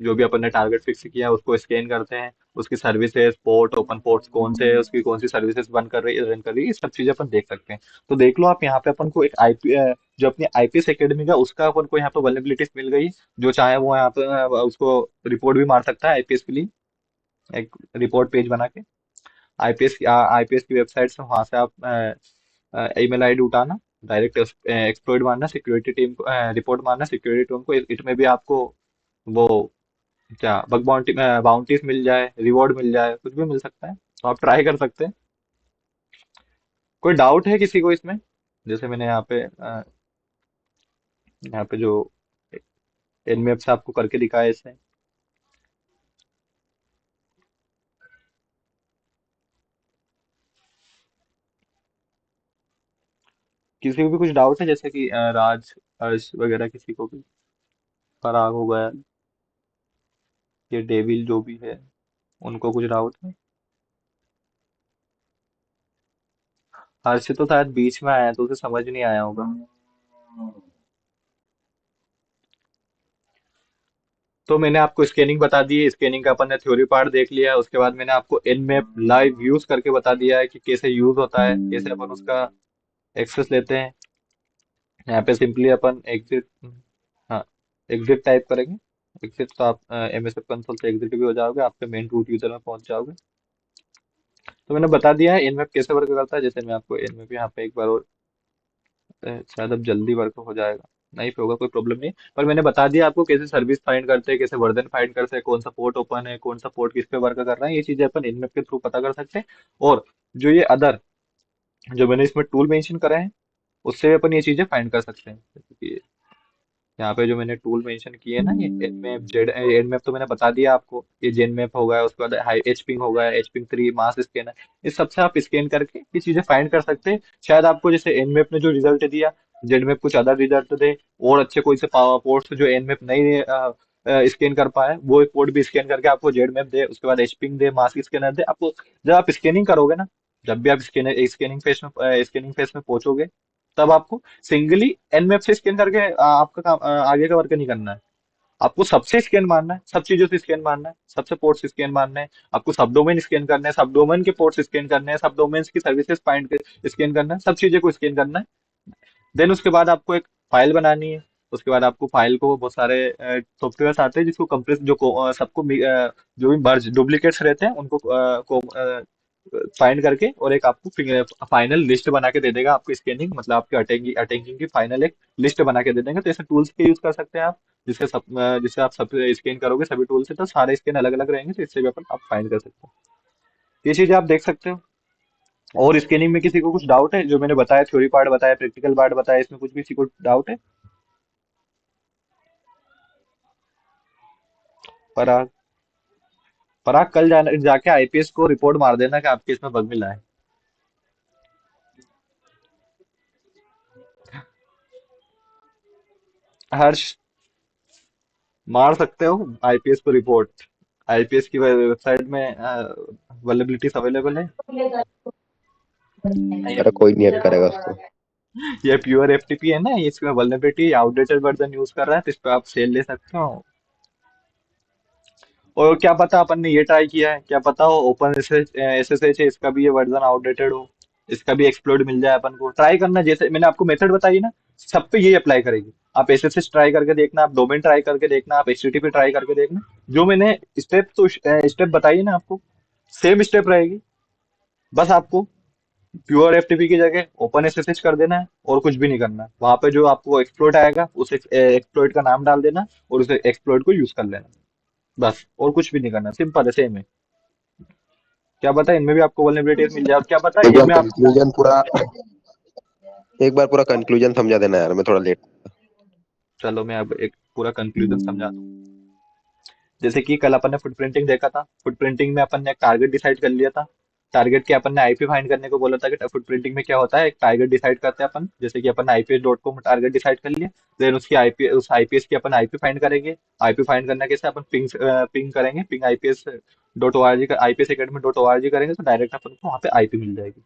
जो भी अपन ने टारगेट फिक्स किया है उसको स्कैन करते हैं, उसकी सर्विसेज, पोर्ट, ओपन पोर्ट्स कौन से है, उसकी कौन सी सर्विसेज बंद कर रही है, रन कर रही है, ये सब चीजें अपन देख सकते हैं। तो देख लो आप यहाँ पे अपन को एक आईपी, जो अपनी आईपीएस एकेडमी का उसका अपन को यहाँ पे वल्नरेबिलिटीज मिल गई। जो चाहे वो यहाँ पे उसको रिपोर्ट भी मार सकता है आईपीएस के लिए, एक रिपोर्ट पेज बना के। आईपीएस की वेबसाइट से वहां से आप ईमेल आईडी उठाना, डायरेक्ट एक्सप्लोइट मारना, सिक्योरिटी टीम को रिपोर्ट मारना, सिक्योरिटी टीम को, इट में भी आपको वो क्या बग बाउंटी बाउंटीज मिल जाए, रिवॉर्ड मिल जाए, कुछ भी मिल सकता है, तो आप ट्राई कर सकते हैं। कोई डाउट है किसी को इसमें? जैसे मैंने यहाँ पे जो एनमेप से आपको करके दिखाया इसने, किसी को भी कुछ डाउट है, जैसे कि राज, अर्श वगैरह, किसी को भी, पराग हो गया, ये डेविल जो भी है, उनको कुछ डाउट है? हर्ष तो शायद बीच में आया है, तो उसे समझ नहीं आया होगा। तो मैंने आपको स्कैनिंग बता दी है, स्कैनिंग का अपन ने थ्योरी पार्ट देख लिया है, उसके बाद मैंने आपको एनमैप लाइव यूज करके बता दिया है कि कैसे यूज होता है, कैसे अपन उसका एक्सेस लेते हैं। यहाँ पे सिंपली अपन एग्जिट, हाँ, एग्जिट टाइप करेंगे। एग्जिट तो आप एमएसएफ कंसोल से एग्जिट भी हो जाओगे, आपके मेन रूट यूजर में पहुंच जाओगे। तो मैंने बता दिया है एनमैप कैसे वर्क करता है। जैसे मैं आपको एनमैप यहाँ पे एक बार और, शायद अब जल्दी वर्क हो जाएगा, नहीं पे होगा, कोई प्रॉब्लम नहीं, पर मैंने बता दिया आपको कैसे सर्विस फाइंड करते हैं, कैसे वर्जन फाइंड करते हैं, कौन सा पोर्ट ओपन है, कौन सा पोर्ट किस पे वर्क कर रहा है, ये चीजें अपन इनमेप के थ्रू पता कर सकते हैं। और जो ये अदर, जो मैंने इसमें टूल मेंशन करे हैं, उससे भी अपन ये चीजें फाइंड कर सकते हैं। जैसे कि यहाँ पे जो मैंने टूल मेंशन किए हैं ना, ये एनमैप, जेड एनमैप तो मैंने बता दिया आपको, ये जेनमैप हो गया, उसके बाद हाई एचपिंग हो गया, एचपिंग 3, मास स्कैनर, इस सबसे आप स्कैन करके ये चीजें फाइंड कर सकते हैं। शायद आपको जैसे एनमैप ने जो रिजल्ट दिया, जेडमैप कुछ अदर रिजल्ट दे, और अच्छे कोई से पावर पोर्ट्स जो एनमैप नहीं स्कैन कर पाए, वो पोर्ट भी स्कैन करके आपको जेडमैप दे, उसके बाद एचपिंग दे, मास स्कैनर दे आपको। जब आप स्कैनिंग करोगे ना, जब भी आप स्कैनिंग फेस में पहुंचोगे, तब आपको सिंगली एनमैप से स्कैन करके आपका काम, आगे का वर्क नहीं करना है। आपको सबसे स्कैन मारना है, सब चीजों से स्कैन मारना है, सबसे पोर्ट से स्कैन मारना है, आपको सब डोमेन स्कैन करना है, सब डोमेन के पोर्ट स्कैन करने हैं, सब डोमेन की सर्विसेज फाइंड स्कैन करना है, सब चीजें को स्कैन करना है। देन उसके बाद आपको एक फाइल बनानी है। उसके बाद आपको फाइल को, बहुत सारे सॉफ्टवेयर आते हैं जिसको कंप्रेस, जो सबको जो भी मर्ज डुप्लीकेट्स रहते हैं उनको फाइंड करके, और एक आपको फाइनल लिस्ट बना के दे देगा आपको स्कैनिंग, मतलब आपके अटैकिंग अटैकिंग की फाइनल एक लिस्ट बना के दे देंगे। तो ऐसे टूल्स के यूज कर सकते हैं आप, जिससे आप सब स्कैन करोगे सभी टूल से, तो सारे स्कैन अलग अलग रहेंगे, तो इससे भी अपन आप फाइंड कर सकते हो। ये चीजें आप देख सकते हो। और स्कैनिंग में किसी को कुछ डाउट है? जो मैंने बताया, थ्योरी पार्ट बताया, प्रैक्टिकल पार्ट बताया, इसमें कुछ भी किसी को डाउट है? पराग, पराग कल जाके आईपीएस को रिपोर्ट मार देना कि आपके इसमें बग मिला है। हर्ष, मार सकते हो आईपीएस को रिपोर्ट। आईपीएस की वेबसाइट में अवेलेबिलिटीज अवेलेबल है। अरे कोई नहीं हक करेगा उसको। ये प्योर एफटीपी है ना, इसमें वल्नरेबिलिटी आउटडेटेड वर्जन यूज कर रहा है, तो इस पे आप सेल ले सकते हो। और क्या पता अपन ने ये ट्राई किया है, क्या पता हो ओपन एसएसएच है, इसका भी ये वर्जन आउटडेटेड हो, इसका भी एक्सप्लोड मिल जाए अपन को। ट्राई करना, जैसे मैंने आपको मेथड बताई ना, सब पे ये अप्लाई करेगी। आप एसएसएच ट्राई करके देखना, आप डोमेन ट्राई करके देखना, आप एचटीटीपी ट्राई करके देखना। जो मैंने स्टेप तो स्टेप बताई है ना आपको, सेम स्टेप रहेगी। बस आपको प्योर एफटीपी की जगह ओपन एसएसएच कर देना है, और कुछ भी नहीं करना है। वहां पे जो आपको एक्सप्लोइट आएगा, उस एक्सप्लोइट का नाम डाल देना, और उस एक्सप्लोइट को यूज कर लेना। बस, और कुछ भी नहीं करना, सिंपल है, सेम है। क्या पता इनमें भी आपको वल्नरेबिलिटीज मिल जाए, और क्या पता एक बार इनमें आपको। कंक्लूजन पूरा एक बार पूरा कंक्लूजन समझा देना यार, मैं थोड़ा लेट। चलो मैं अब एक पूरा कंक्लूजन समझा दूं। जैसे कि कल अपन ने फुटप्रिंटिंग देखा था, फुटप्रिंटिंग में अपन ने एक टारगेट डिसाइड कर लिया था। टारगेट के अपन ने आईपी फाइंड करने को बोला था कि फुटप्रिंटिंग में क्या होता है, एक टारगेट डिसाइड करते हैं अपन, जैसे कि अपन ने आईपीएस.com टारगेट डिसाइड कर लिया। देन उसकी आईपी उस आईपीएस की अपन आईपी फाइंड करेंगे। आईपी फाइंड करने के से अपन पिंग पिंग करेंगे, पिंग आईपीएस.org का आईपीएस एकेडमी.org करेंगे, तो डायरेक्ट अपन को वहाँ पे आईपी मिल जाएगी।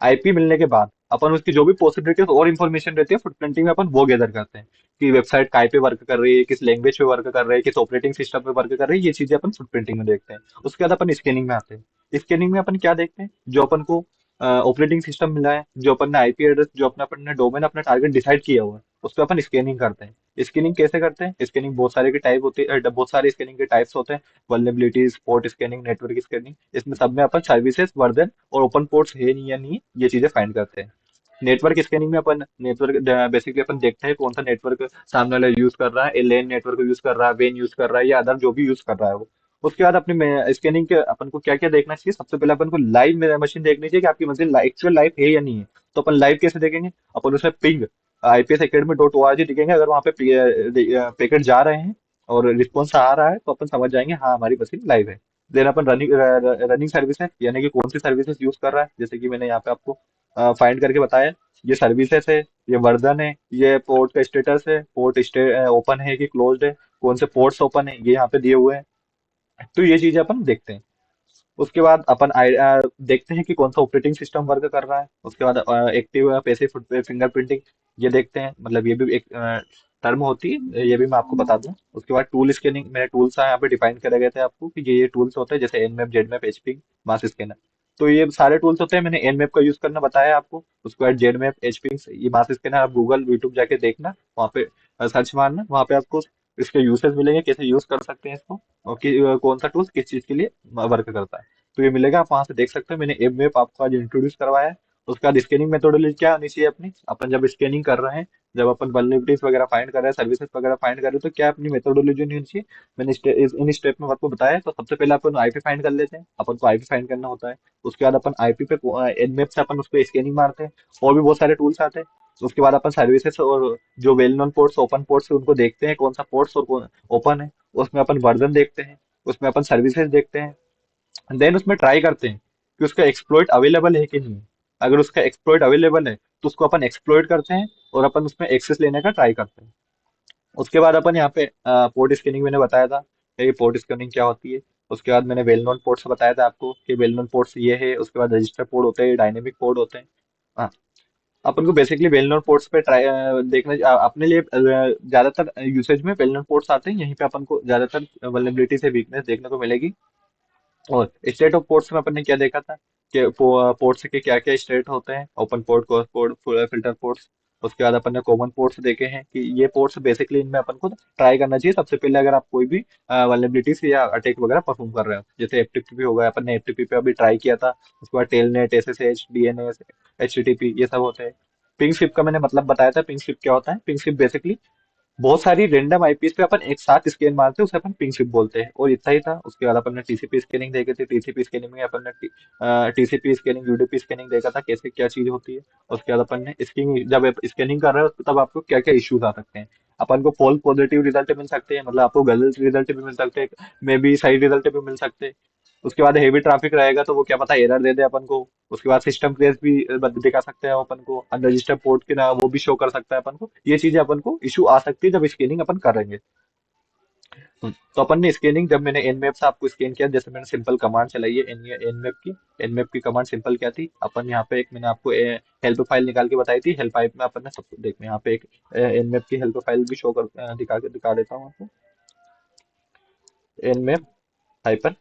आईपी मिलने के बाद अपन उसकी जो भी पॉसिबिलिटीज और इन्फॉर्मेशन रहती है फुटप्रिंटिंग में अपन वो गैदर करते हैं, कि वेबसाइट काय पे वर्क कर रही है, किस लैंग्वेज पे वर्क कर रही है, किस ऑपरेटिंग सिस्टम पे वर्क कर रही है, ये चीजें अपन फुटप्रिंटिंग में देखते हैं। उसके बाद अपन स्कैनिंग में आते हैं। स्कैनिंग में अपन क्या देखते हैं, जो अपन को ऑपरेटिंग सिस्टम मिला है, जो अपन ने आईपी एड्रेस, जो अपना अपन ने डोमेन अपना टारगेट डिसाइड किया हुआ है, उस पर अपन स्कैनिंग करते हैं। स्कैनिंग कैसे करते हैं? स्कैनिंग बहुत सारे की टाइप होती है, बहुत सारे स्कैनिंग के टाइप्स होते हैं। Vulnerabilities, port scanning, network scanning, इसमें सब में अपन सर्विसेज, वर्जन और ओपन पोर्ट्स है नहीं या नहीं है, ये चीजें फाइंड करते हैं। नेटवर्क स्कैनिंग में अपन नेटवर्क बेसिकली अपन देखते हैं कौन सा नेटवर्क सामने वाला यूज कर रहा है, लेन नेटवर्क यूज कर रहा है, वेन यूज कर रहा है, या अदर जो भी यूज कर रहा है वो। उसके बाद अपनी स्कैनिंग के अपन को क्या क्या देखना चाहिए? सबसे पहले अपन को लाइव मशीन देखनी चाहिए कि आपकी मशीन एक्चुअल लाइव है या नहीं है। तो अपन लाइव कैसे देखेंगे? अपन उसमें पिंग IPSacademy.org दिखेंगे, अगर वहाँ पे पैकेट जा रहे हैं और रिस्पॉन्स आ रहा है, तो अपन समझ जाएंगे हाँ हमारी मशीन लाइव है। देन अपन रनिंग रनिंग सर्विसेज, यानी कि कौन सी सर्विसेज यूज कर रहा है, जैसे कि मैंने यहाँ पे आपको फाइंड करके बताया। ये सर्विसेज है, ये वर्जन है, ये पोर्ट का स्टेटस है, पोर्ट ओपन है कि क्लोज्ड है, कौन से पोर्ट्स ओपन है, ये यहाँ पे दिए हुए हैं। तो ये चीजें अपन देखते हैं। उसके बाद अपन देखते हैं कि कौन सा ऑपरेटिंग सिस्टम वर्क कर रहा है। उसके बाद एक्टिव पैसिव फिंगरप्रिंटिंग, ये देखते हैं, मतलब ये भी एक टर्म होती है, ये भी मैं आपको बता दूं। उसके बाद टूल स्कैनिंग, मेरे टूल्स यहाँ पे डिफाइन करे गए थे आपको कि ये टूल्स होते हैं, जैसे एनमैप, जेडमैप, एचपिंग, मास स्कैनर। तो ये सारे टूल्स होते हैं, मैंने एनमैप का यूज करना बताया आपको। उसके बाद जेडमैप, एचपिंग, ये मास स्कैनर आप गूगल यूट्यूब जाके देखना, वहाँ पे सर्च मारना, वहाँ पे आपको इसके यूसेज मिलेंगे, कैसे यूज कर सकते हैं इसको, और कौन सा टूल किस चीज के लिए वर्क करता है। तो ये मिलेगा, आप वहां से देख सकते हो। मैंने एम वेब आपको आज इंट्रोड्यूस करवाया है। उसके बाद स्कैनिंग मेथोडोलॉजी क्या होनी चाहिए अपनी, अपन जब स्कैनिंग कर रहे हैं, जब अपन वल्नरेबिलिटीज वगैरह फाइंड कर रहे हैं, सर्विसेज वगैरह फाइंड कर रहे हैं, तो क्या अपनी मेथोडोलॉजी होनी चाहिए? मैंने इन स्टेप में आपको बताया। तो सबसे पहले अपन आईपी फाइंड कर लेते हैं, अपन को आईपी फाइंड करना होता है। उसके बाद अपन आईपी पे एनमेप से अपन उस पर स्कैनिंग मारते हैं। और भी बहुत सारे टूल्स आते हैं। उसके बाद अपन सर्विसेज और जो well known ports, open ports, उनको देखते हैं कौन सा पोर्ट्स और कौन ओपन है। उसमें अपन वर्जन देखते हैं, उसमें अपन सर्विसेज देखते हैं। देन उसमें ट्राई करते हैं कि उसका एक्सप्लॉइट अवेलेबल है कि नहीं है। अगर उसका एक्सप्लॉइट अवेलेबल है, तो उसको अपन एक्सप्लॉइट करते हैं, और अपन उसमें एक्सेस लेने का ट्राई करते हैं। उसके बाद अपन यहाँ पे पोर्ट स्कैनिंग मैंने बताया था कि ये पोर्ट स्कैनिंग क्या होती है। उसके बाद मैंने वेल नोन पोर्ट्स बताया था आपको कि वेल नोन पोर्ट्स ये है। उसके बाद रजिस्टर पोर्ट होते हैं, डायनेमिक पोर्ट होते हैं। हाँ, अपन को बेसिकली वेल नोन पोर्ट्स पे ट्राई देखना अपने लिए ज्यादातर यूसेज में वेल नोन पोर्ट्स आते हैं, यहीं पे अपन को ज्यादातर वल्नरेबिलिटी से वीकनेस देखने को मिलेगी। और स्टेट ऑफ पोर्ट्स में अपन ने क्या देखा था कि पोर्ट्स के क्या क्या स्टेट होते हैं, open port, close port, filter ports. उसके बाद अपन ने कॉमन पोर्ट्स देखे हैं कि ये पोर्ट्स बेसिकली इनमें अपन को ट्राई करना चाहिए सबसे पहले, अगर आप कोई भी वल्नरेबिलिटीज या अटैक वगैरह परफॉर्म कर रहे हो। जैसे एफटीपी हो गया, अपन ने एफटीपी पे अभी ट्राई किया था। उसके बाद टेलनेट, एसएसएच, डीएनएस, एचटीटीपी, ये सब होते हैं। पिंग स्विप का मैंने मतलब बताया था। पिंग स्विप क्या होता है? पिंग स्विप बेसिकली बहुत सारी रेंडम आईपीस पे अपन एक साथ स्कैन मारते हैं, उसे अपन पिंग स्विप बोलते हैं। और इतना ही था। उसके बाद अपन ने टीसीपी स्कैनिंग देखी थी। टीसीपी स्कैनिंग में अपन ने टीसीपी स्कैनिंग, यूडीपी स्कैनिंग देखा था, कैसे क्या चीज होती है। उसके बाद अपन ने स्कैनिंग, जब स्कैनिंग कर रहे हो तब आपको क्या क्या इश्यूज आ सकते हैं। अपन को फॉल्स पॉजिटिव रिजल्ट मिल सकते हैं, मतलब आपको गलत रिजल्ट भी मिल सकते हैं, मे बी सही रिजल्ट भी मिल सकते हैं। उसके बाद हेवी ट्रैफिक रहेगा तो वो क्या पता एरर दे दे अपन को। उसके बाद सिस्टम क्रैश भी दिखा सकते हैं वो अपन को। अनरजिस्टर्ड पोर्ट के ना वो भी शो कर सकता है अपन को। ये चीजें अपन को इशू आ सकती है जब स्कैनिंग अपन करेंगे। तो अपन ने स्कैनिंग, जब मैंने एनमैप से आपको स्कैन किया, जैसे मैंने सिंपल कमांड चलाई है एनमैप की। एनमैप की कमांड सिंपल क्या थी? अपन यहाँ पे एक, मैंने आपको हेल्प फाइल निकाल के बताई थी। हेल्प फाइल में अपन ने सब कुछ देख, मैं यहाँ पे एक एनमैप की हेल्प फाइल भी शो कर दिखा देता हूँ आपको। एनमैप हाइपर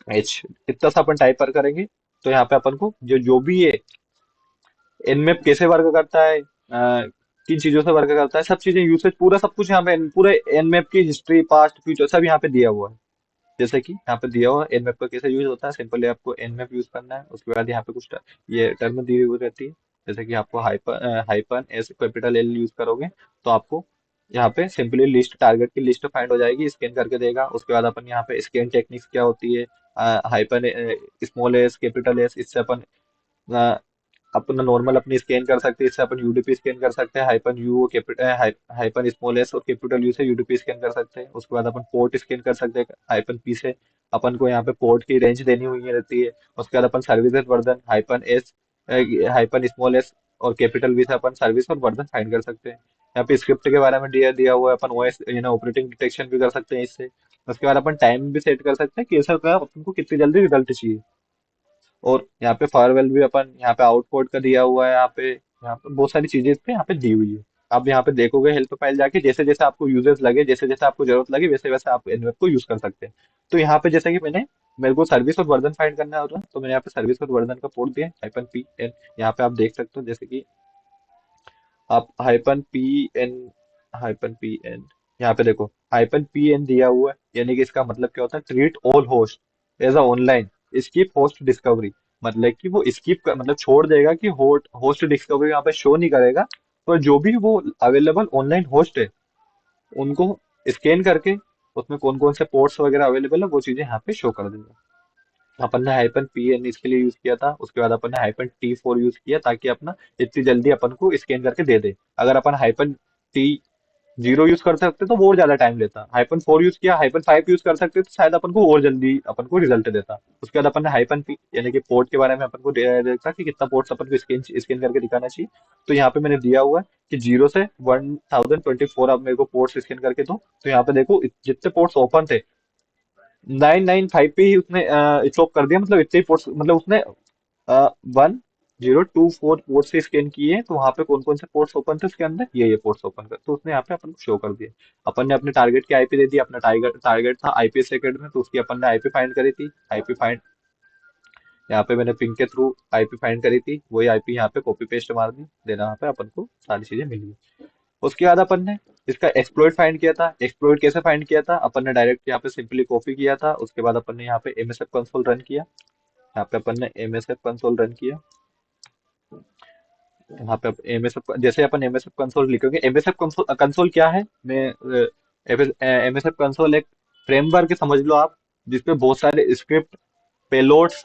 एच, इतना सा अपन टाइप पर करेंगे तो यहाँ पे अपन को जो जो भी ये एनमैप कैसे वर्क करता है, किन चीजों से वर्क करता है, सब चीजें, यूसेज, पूरा सब कुछ यहाँ पे, पूरे एनमैप की हिस्ट्री, पास्ट, फ्यूचर सब यहाँ पे दिया हुआ है। जैसे कि यहाँ पे दिया हुआ है एनमैप का कैसे यूज होता है। सिंपली आपको एनमैप यूज करना है। उसके बाद यहाँ पे कुछ ये टर्म दी हुई रहती है। जैसे कि आपको hyphen S capital L use करोगे तो आपको यहाँ पे सिंपली लिस्ट, टारगेट की लिस्ट फाइंड हो जाएगी, स्कैन करके देगा। उसके बाद अपन यहाँ पे स्कैन टेक्निक्स क्या होती है, hyphen small S capital S, इससे अपन अपना नॉर्मल अपनी स्कैन कर सकते हैं। इससे अपन यूडीपी स्कैन कर सकते हैं। Hyphen you capital, hyphen small S और कैपिटल यू से यूडीपी स्कैन कर सकते हैं। उसके बाद अपन पोर्ट स्कैन कर सकते हैं हाइपन पी से। अपन को यहाँ पे पोर्ट की रेंज देनी हुई रहती है। उसके बाद अपन services version hyphen S, hyphen small S और कैपिटल वी से अपन सर्विस और वर्जन फाइंड कर सकते हैं। यहाँ पे स्क्रिप्ट के बारे में दिया दिया हुआ है। अपन ओएस ऑपरेटिंग डिटेक्शन भी कर सकते हैं इससे। उसके बाद अपन टाइम भी सेट कर सकते हैं कि ऐसा का अपन को कितनी जल्दी रिजल्ट चाहिए। और यहाँ पे फायरवेल भी अपन यहाँ पे आउटपोर्ट का दिया हुआ है। यहाँ पे बहुत सारी चीजें इस पे यहाँ पे दी हुई है। आप यहाँ पे देखोगे हेल्प फाइल जाके, जैसे जैसे आपको यूजर्स लगे, जैसे जैसे आपको जरूरत लगे, वैसे वैसे आप एनवेब को यूज कर सकते हैं। तो यहाँ पे जैसे कि मेरे को सर्विस और वर्जन फाइंड करना होता है, तो मैंने यहाँ पे सर्विस और वर्जन का पोर्ट दिया हाइपन पी एन। यहाँ पे आप देख सकते हो, जैसे कि आप हाइपन पी एन यहाँ पे देखो, हाइपन पी एन दिया हुआ है, यानी कि इसका मतलब क्या होता है? Treat all host as a online skip host discovery. मतलब कि वो स्किप कर, मतलब छोड़ देगा कि होस्ट डिस्कवरी यहाँ पे शो नहीं करेगा। तो जो भी वो अवेलेबल ऑनलाइन होस्ट है उनको स्कैन करके उसमें कौन कौन से पोर्ट्स वगैरह अवेलेबल है वो चीजें यहाँ पे शो कर देगा। अपन ने हाइपन पी एन इसके लिए यूज किया था। उसके बाद अपन ने हाइपन टी फोर यूज किया ताकि अपना इतनी जल्दी अपन को स्कैन करके दे दे। अगर अपन हाइपन टी जीरो यूज कर सकते तो वो और ज्यादा टाइम लेता। हाइपन फोर यूज किया, हाइपन फाइव यूज कर सकते तो शायद अपन को और जल्दी अपन को रिजल्ट देता। उसके बाद अपन ने हाइपन पी यानी कि पोर्ट के बारे में अपन को देखा कि कितना पोर्ट्स अपन को स्कैन स्कैन करके दिखाना चाहिए। तो यहाँ पे मैंने दिया हुआ है कि 0 से 1024 आप मेरे को पोर्ट्स स्कैन करके दो। तो यहाँ पे देखो जितने पोर्ट्स ओपन थे 995 पे ही उसने स्टॉप कर दिया। मतलब इतने ही पोर्ट्स, मतलब उसने 1024 पोर्ट से स्कैन किए, तो वहां पे कौन कौन से पोर्ट्स ओपन थे उसके अंदर, ये पोर्ट्स ओपन कर, तो उसने यहाँ पे अपन को शो कर दिया। अपन ने अपने टारगेट की आईपी दे दी। अपना टारगेट टारगेट था आईपी सेकेंड में, तो उसकी अपन ने आईपी फाइंड करी थी। आईपी फाइंड यहाँ पे मैंने पिंग के थ्रू आईपी फाइंड करी थी, वही आईपी यहाँ पे कॉपी पेस्ट मार दी, देना यहाँ पे अपन को सारी चीजें मिल गई। उसके बाद अपन ने इसका एक्सप्लॉइट फाइंड किया था। एक्सप्लॉइट कैसे फाइंड किया था? अपन ने डायरेक्ट यहाँ पे सिंपली कॉपी किया था। उसके बाद अपन ने यहाँ पे एमएसएफ कंसोल रन किया। यहाँ पे अपन ने एमएसएफ कंसोल रन किया। यहाँ पे एमएसएफ, जैसे अपन एमएसएफ कंसोल लिखोगे, एमएसएफ कंसोल कंसोल क्या है? मैं एमएसएफ कंसोल एक फ्रेमवर्क समझ लो आप, जिसपे बहुत सारे स्क्रिप्ट, पेलोड्स,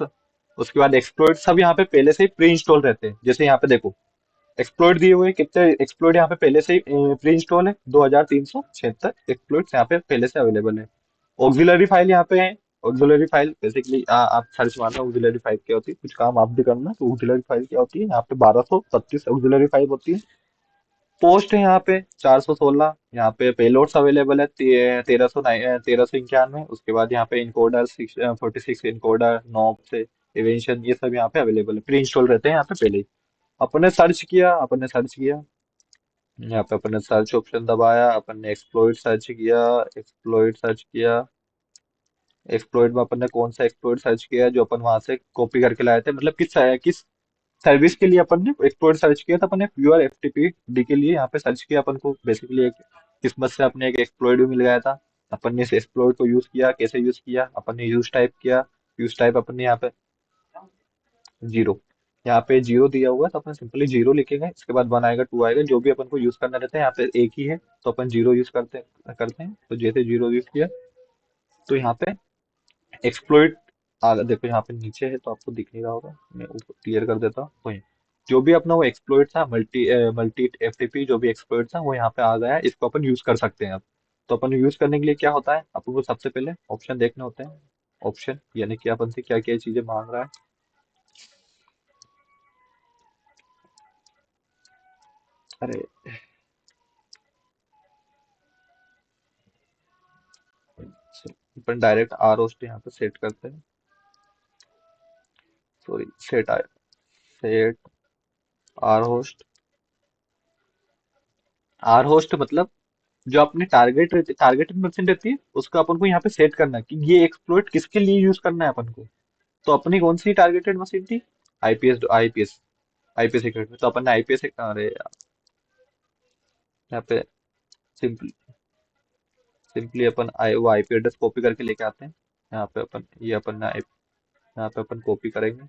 उसके बाद एक्सप्लॉइट सब यहाँ पे पहले से ही प्री इंस्टॉल रहते हैं। जैसे यहाँ पे देखो एक्सप्लॉइट दिए हुए हैं, कितने एक्सप्लॉइट यहाँ पे पहले से ही प्री इंस्टॉल है, 2376 एक्सप्लॉइट यहाँ पे पहले से अवेलेबल है। ऑक्सिलरी फाइल यहाँ पे है। ऑक्सिलरी फाइल बेसिकली आप सर्च मारना ऑक्सिलरी फाइल क्या होती है, कुछ काम आप भी करना। तो ऑक्सिलरी फाइल क्या होती है? यहाँ पे 1236 ऑक्सिलरी फाइल होती है। पोस्ट है यहाँ पे 416। यहाँ पे पेलोड्स अवेलेबल है 1391। उसके बाद यहाँ पे इनकोडर 46 इनकोडर नॉब से इवेंशन, ये सब यहाँ पे अवेलेबल है, प्री इंस्टॉल रहते हैं यहाँ पे पहले ही। अपने सर्च किया, यहाँ पे अपन ने सर्च ऑप्शन दबाया, अपन ने एक्सप्लोइट सर्च किया। एक्सप्लोइट में अपन ने कौन सा एक्सप्लोइट सर्च किया जो अपन वहां से कॉपी करके लाए थे, मतलब किस सर्विस के लिए अपन ने एक्सप्लोर सर्च किया था, अपन ने प्योर एफटीपी डी के लिए यहाँ पे सर्च किया। अपन को बेसिकली एक किस्मत से अपने एक एक्सप्लोइट भी मिल गया था। अपन ने इस एक्सप्लोइट को यूज किया, कैसे यूज किया, अपन ने यूज टाइप किया। यूज टाइप अपन ने यहाँ पे जीरो, यहाँ पे जीरो दिया हुआ है तो अपन सिंपली जीरो लिखेंगे। इसके बाद वन आएगा, टू आएगा, जो भी अपन को यूज करना रहता है। यहाँ पे एक ही है तो अपन जीरो यूज करते हैं। तो जैसे जीरो यूज किया तो यहाँ पे एक्सप्लोइट आ देखो, यहाँ पे नीचे है तो आपको दिख नहीं रहा होगा, मैं ऊपर क्लियर कर देता हूँ। वही जो भी अपना वो एक्सप्लोइट था, मल्टी एफटीपी जो भी एक्सप्लोइट था वो यहाँ पे आ गया है। इसको अपन यूज कर सकते हैं अब। तो अपन यूज करने के लिए क्या होता है, अपन को सबसे पहले ऑप्शन देखने होते हैं। ऑप्शन यानी कि अपन से क्या क्या चीजें मांग रहा है। अरे, अपन डायरेक्ट आर होस्ट यहाँ पे सेट करते हैं। सॉरी, सेट आया, set R host. R host मतलब जो अपनी टारगेटेड मशीन रहती है उसका अपन को यहाँ पे सेट करना है कि ये एक्सप्लोइट किसके लिए यूज करना है अपन को। तो अपनी कौन सी टारगेटेड मशीन थी, आईपीएस आईपीएस सिक्योरिटी में। तो अपन ने आईपीएस, अरे यार, यहाँ पे सिंपली सिंपली अपन वो आईपी एड्रेस कॉपी करके लेके आते हैं। यहाँ पे अपन ये अपन ने यहाँ पे अपन कॉपी करेंगे।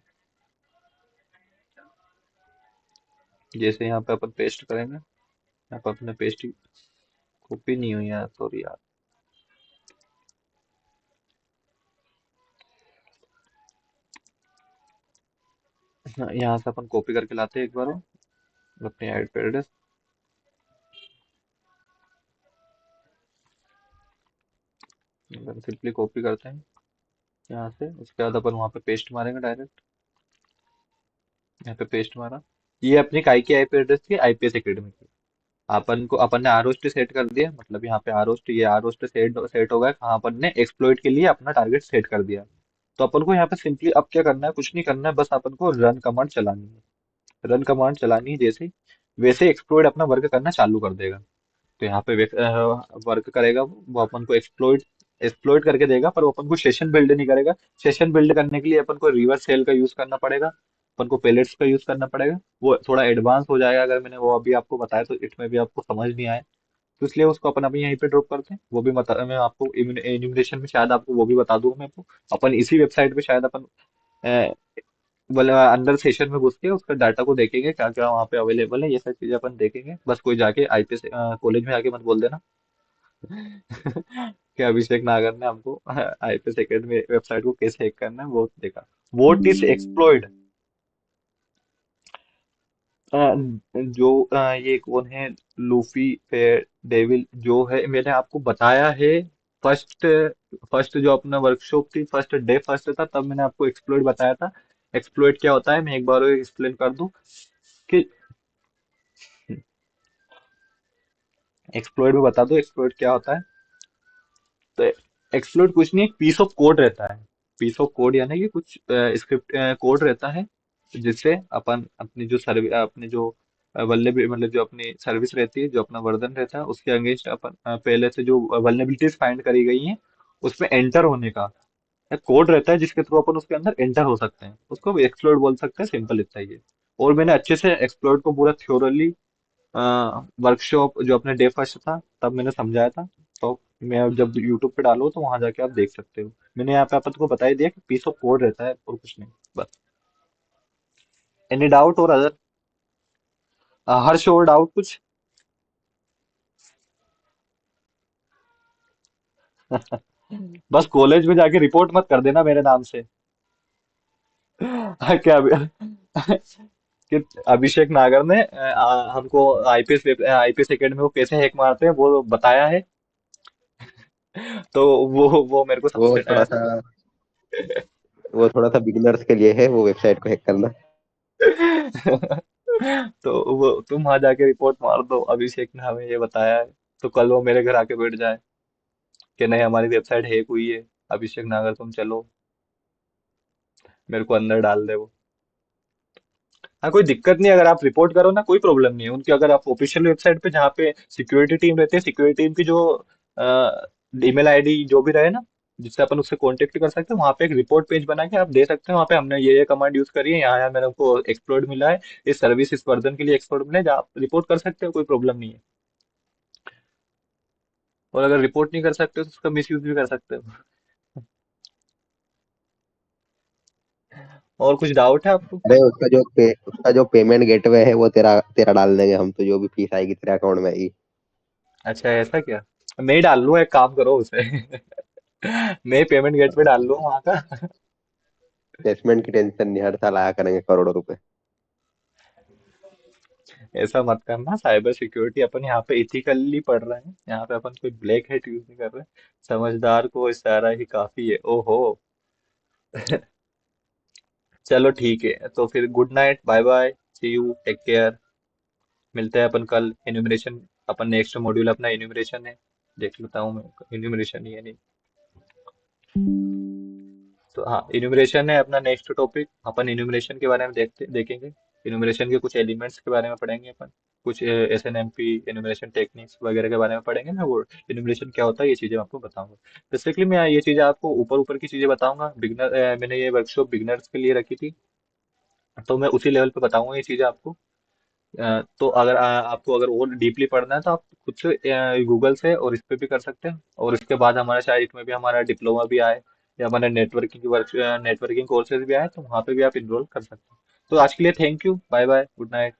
जैसे यहाँ पे अपन पेस्ट करेंगे, यहाँ पे अपने पेस्ट कॉपी नहीं हुई है, सॉरी यार। हाँ, यहाँ से अपन कॉपी करके लाते हैं एक बार अपने आईपी एड्रेस। सिंपली कॉपी करते हैं यहाँ से, उसके बाद अपन वहाँ पे पेस्ट मारेंगे डायरेक्ट। यहाँ पे पेस्ट मारा। ये अपनी काय की आईपी एड्रेस थी, आईपीएस एकेडमी की। अपन ने आर होस्ट सेट कर दिया, मतलब यहाँ पे आर होस्ट, ये आर होस्ट सेट सेट हो गया। कहाँ अपन ने एक्सप्लोइट के लिए अपना टारगेट सेट कर दिया। तो अपन को यहाँ पे सिंपली अब क्या करना है, कुछ नहीं करना है, बस अपन को रन कमांड चलानी है। रन कमांड चलानी है जैसे ही, वैसे एक्सप्लोइट अपना वर्क करना चालू कर देगा। तो यहाँ पे वर्क करेगा वो अपन को एक्सप्लोइट एक्सप्लोइट करके देगा, पर वो अपन को सेशन बिल्ड नहीं करेगा। सेशन बिल्ड करने के लिए अपन को रिवर्स सेल का यूज करना पड़ेगा, अपन को पेलेट्स का यूज करना पड़ेगा। वो थोड़ा एडवांस हो जाएगा, अगर मैंने वो अभी आपको बताया तो इसमें भी आपको समझ नहीं आए। तो इसलिए उसको अपन अभी यहीं पे ड्रॉप करते हैं। वो भी मैं आपको इन्यूमरेशन में शायद आपको वो भी बता दूंगा मैं आपको। अपन इसी वेबसाइट पे शायद अपन बोले अंदर सेशन में घुस के उसका डाटा को देखेंगे, क्या क्या वहाँ पे अवेलेबल है, ये सब चीजें अपन देखेंगे। बस कोई जाके आईपीएस कॉलेज में आके मत बोल देना कि अभिषेक नागर ने हमको आईपीएस एकेडमी वेबसाइट को कैसे हैक करना है वो देखा। Vote is exploit. जो ये कौन है, लूफी फेयर डेविल जो है, मैंने आपको बताया है। फर्स्ट फर्स्ट जो अपना वर्कशॉप थी, फर्स्ट डे फर्स्ट था, तब मैंने आपको एक्सप्लोइट बताया था। एक्सप्लोइट क्या होता है मैं एक बार और एक्सप्लेन कर दूं कि एक्सप्लोइट में बता दो एक्सप्लोइट क्या होता है। तो एक्सप्लोइट कुछ नहीं, एक पीस ऑफ कोड रहता है। पीस ऑफ कोड यानी कि कुछ स्क्रिप्ट कोड रहता है, जिससे अपन अपनी जो सर्विस, अपने जो वल्नरेबिलिटी, मतलब जो अपनी सर्विस रहती है, जो अपना वर्जन रहता है उसके अगेंस्ट अपन पहले से जो वल्नरेबिलिटीज फाइंड करी गई हैं उसमें एंटर होने का एक कोड रहता है, जिसके थ्रू अपन उसके अंदर एंटर हो सकते हैं। उसको एक्सप्लोइट बोल सकते हैं, सिंपल इतना ही है। और मैंने अच्छे से एक्सप्लोइट को पूरा थ्योरली वर्कशॉप जो अपने डे फर्स्ट था तब मैंने समझाया था। तो मैं अब जब यूट्यूब पे डालो तो वहां जाके आप देख सकते हो। मैंने यहाँ पे आपको बता ही दिया कि पीस ऑफ कोड रहता है और कुछ नहीं, बस। एनी डाउट और अदर, हर्ष और डाउट कुछ? बस कॉलेज में जाके रिपोर्ट मत कर देना मेरे नाम से। क्या कि अभिषेक नागर ने हमको आईपीएस एकेडमी को कैसे हैक मारते हैं वो बताया है। तो वो मेरे को वो सबसे थोड़ा सा वो थोड़ा सा बिगिनर्स के लिए है वो वेबसाइट को हैक करना। तो वो तुम वहां जाके रिपोर्ट मार दो, अभिषेक ने हमें ये बताया है। तो कल वो मेरे घर आके बैठ जाए कि नहीं हमारी वेबसाइट हैक हुई है, अभिषेक नागर तुम चलो, मेरे को अंदर डाल दे वो। हाँ, कोई दिक्कत नहीं, अगर आप रिपोर्ट करो ना कोई प्रॉब्लम नहीं है उनकी। अगर आप ऑफिशियल वेबसाइट पे जहाँ पे सिक्योरिटी टीम रहती है, सिक्योरिटी टीम की जो ईमेल आईडी जो भी रहे ना, जिससे अपन उससे कांटेक्ट कर सकते हैं। वहां पे एक रिपोर्ट पेज बना के आप दे सकते हैं, वहां पे हमने ये कमांड यूज करी है, यहाँ यहाँ मेरे को एक्सप्लोड मिला है, इस सर्विस इस वर्जन के लिए एक्सप्लोड मिला है, जहाँ आप रिपोर्ट कर सकते हो, कोई प्रॉब्लम नहीं है। और अगर रिपोर्ट नहीं कर सकते तो उसका मिस यूज भी कर सकते हो। और कुछ डाउट है आपको? अरे उसका जो पेमेंट गेटवे है वो तेरा तेरा डाल देंगे हम, तो जो भी फीस आएगी तेरे अकाउंट में ही। अच्छा ऐसा क्या? मैं ही डाल लूँ, एक काम करो उसे। मैं पेमेंट गेट पे डाल लूँ वहां का। प्लेसमेंट की टेंशन नहीं, हर साल आया करेंगे करोड़ों रुपए। ऐसा मत करना, साइबर सिक्योरिटी अपन यहाँ पे इथिकली पढ़ रहे हैं, यहाँ पे अपन कोई ब्लैक हेट यूज नहीं कर रहे। समझदार को इशारा ही काफी है, ओहो। चलो ठीक है, तो फिर good night, bye bye, see you, take care. मिलते हैं अपन कल इन्यूमरेशन, अपन नेक्स्ट मॉड्यूल अपना इन्यूमरेशन है, देख लेता हूँ मैं इन्यूमरेशन ही है नहीं। तो हाँ, इन्यूमरेशन है अपना नेक्स्ट टॉपिक, अपन इन्यूमरेशन के बारे में देखेंगे। इन्यूमरेशन के कुछ एलिमेंट्स के बारे में पढ़ेंगे अपन, कुछ SNMP इन्यूमरेशन टेक्निक्स वगैरह के बारे में पढ़ेंगे ना, वो इन्यूमरेशन क्या होता है ये चीजें मैं आपको बताऊंगा। बेसिकली मैं ये चीजें आपको ऊपर ऊपर की चीजें बताऊंगा, बिगनर मैंने ये वर्कशॉप बिगनर्स के लिए रखी थी, तो मैं उसी लेवल पे बताऊंगा ये चीजें आपको। तो अगर आपको अगर और डीपली पढ़ना है तो आप खुद से गूगल से और इस पे भी कर सकते हैं, और इसके बाद हमारा शायद इसमें भी हमारा डिप्लोमा भी आए, या हमारे नेटवर्किंग कोर्सेज भी आए, तो वहाँ पे भी आप इनरोल कर सकते हैं। तो आज के लिए thank you, bye bye, good night.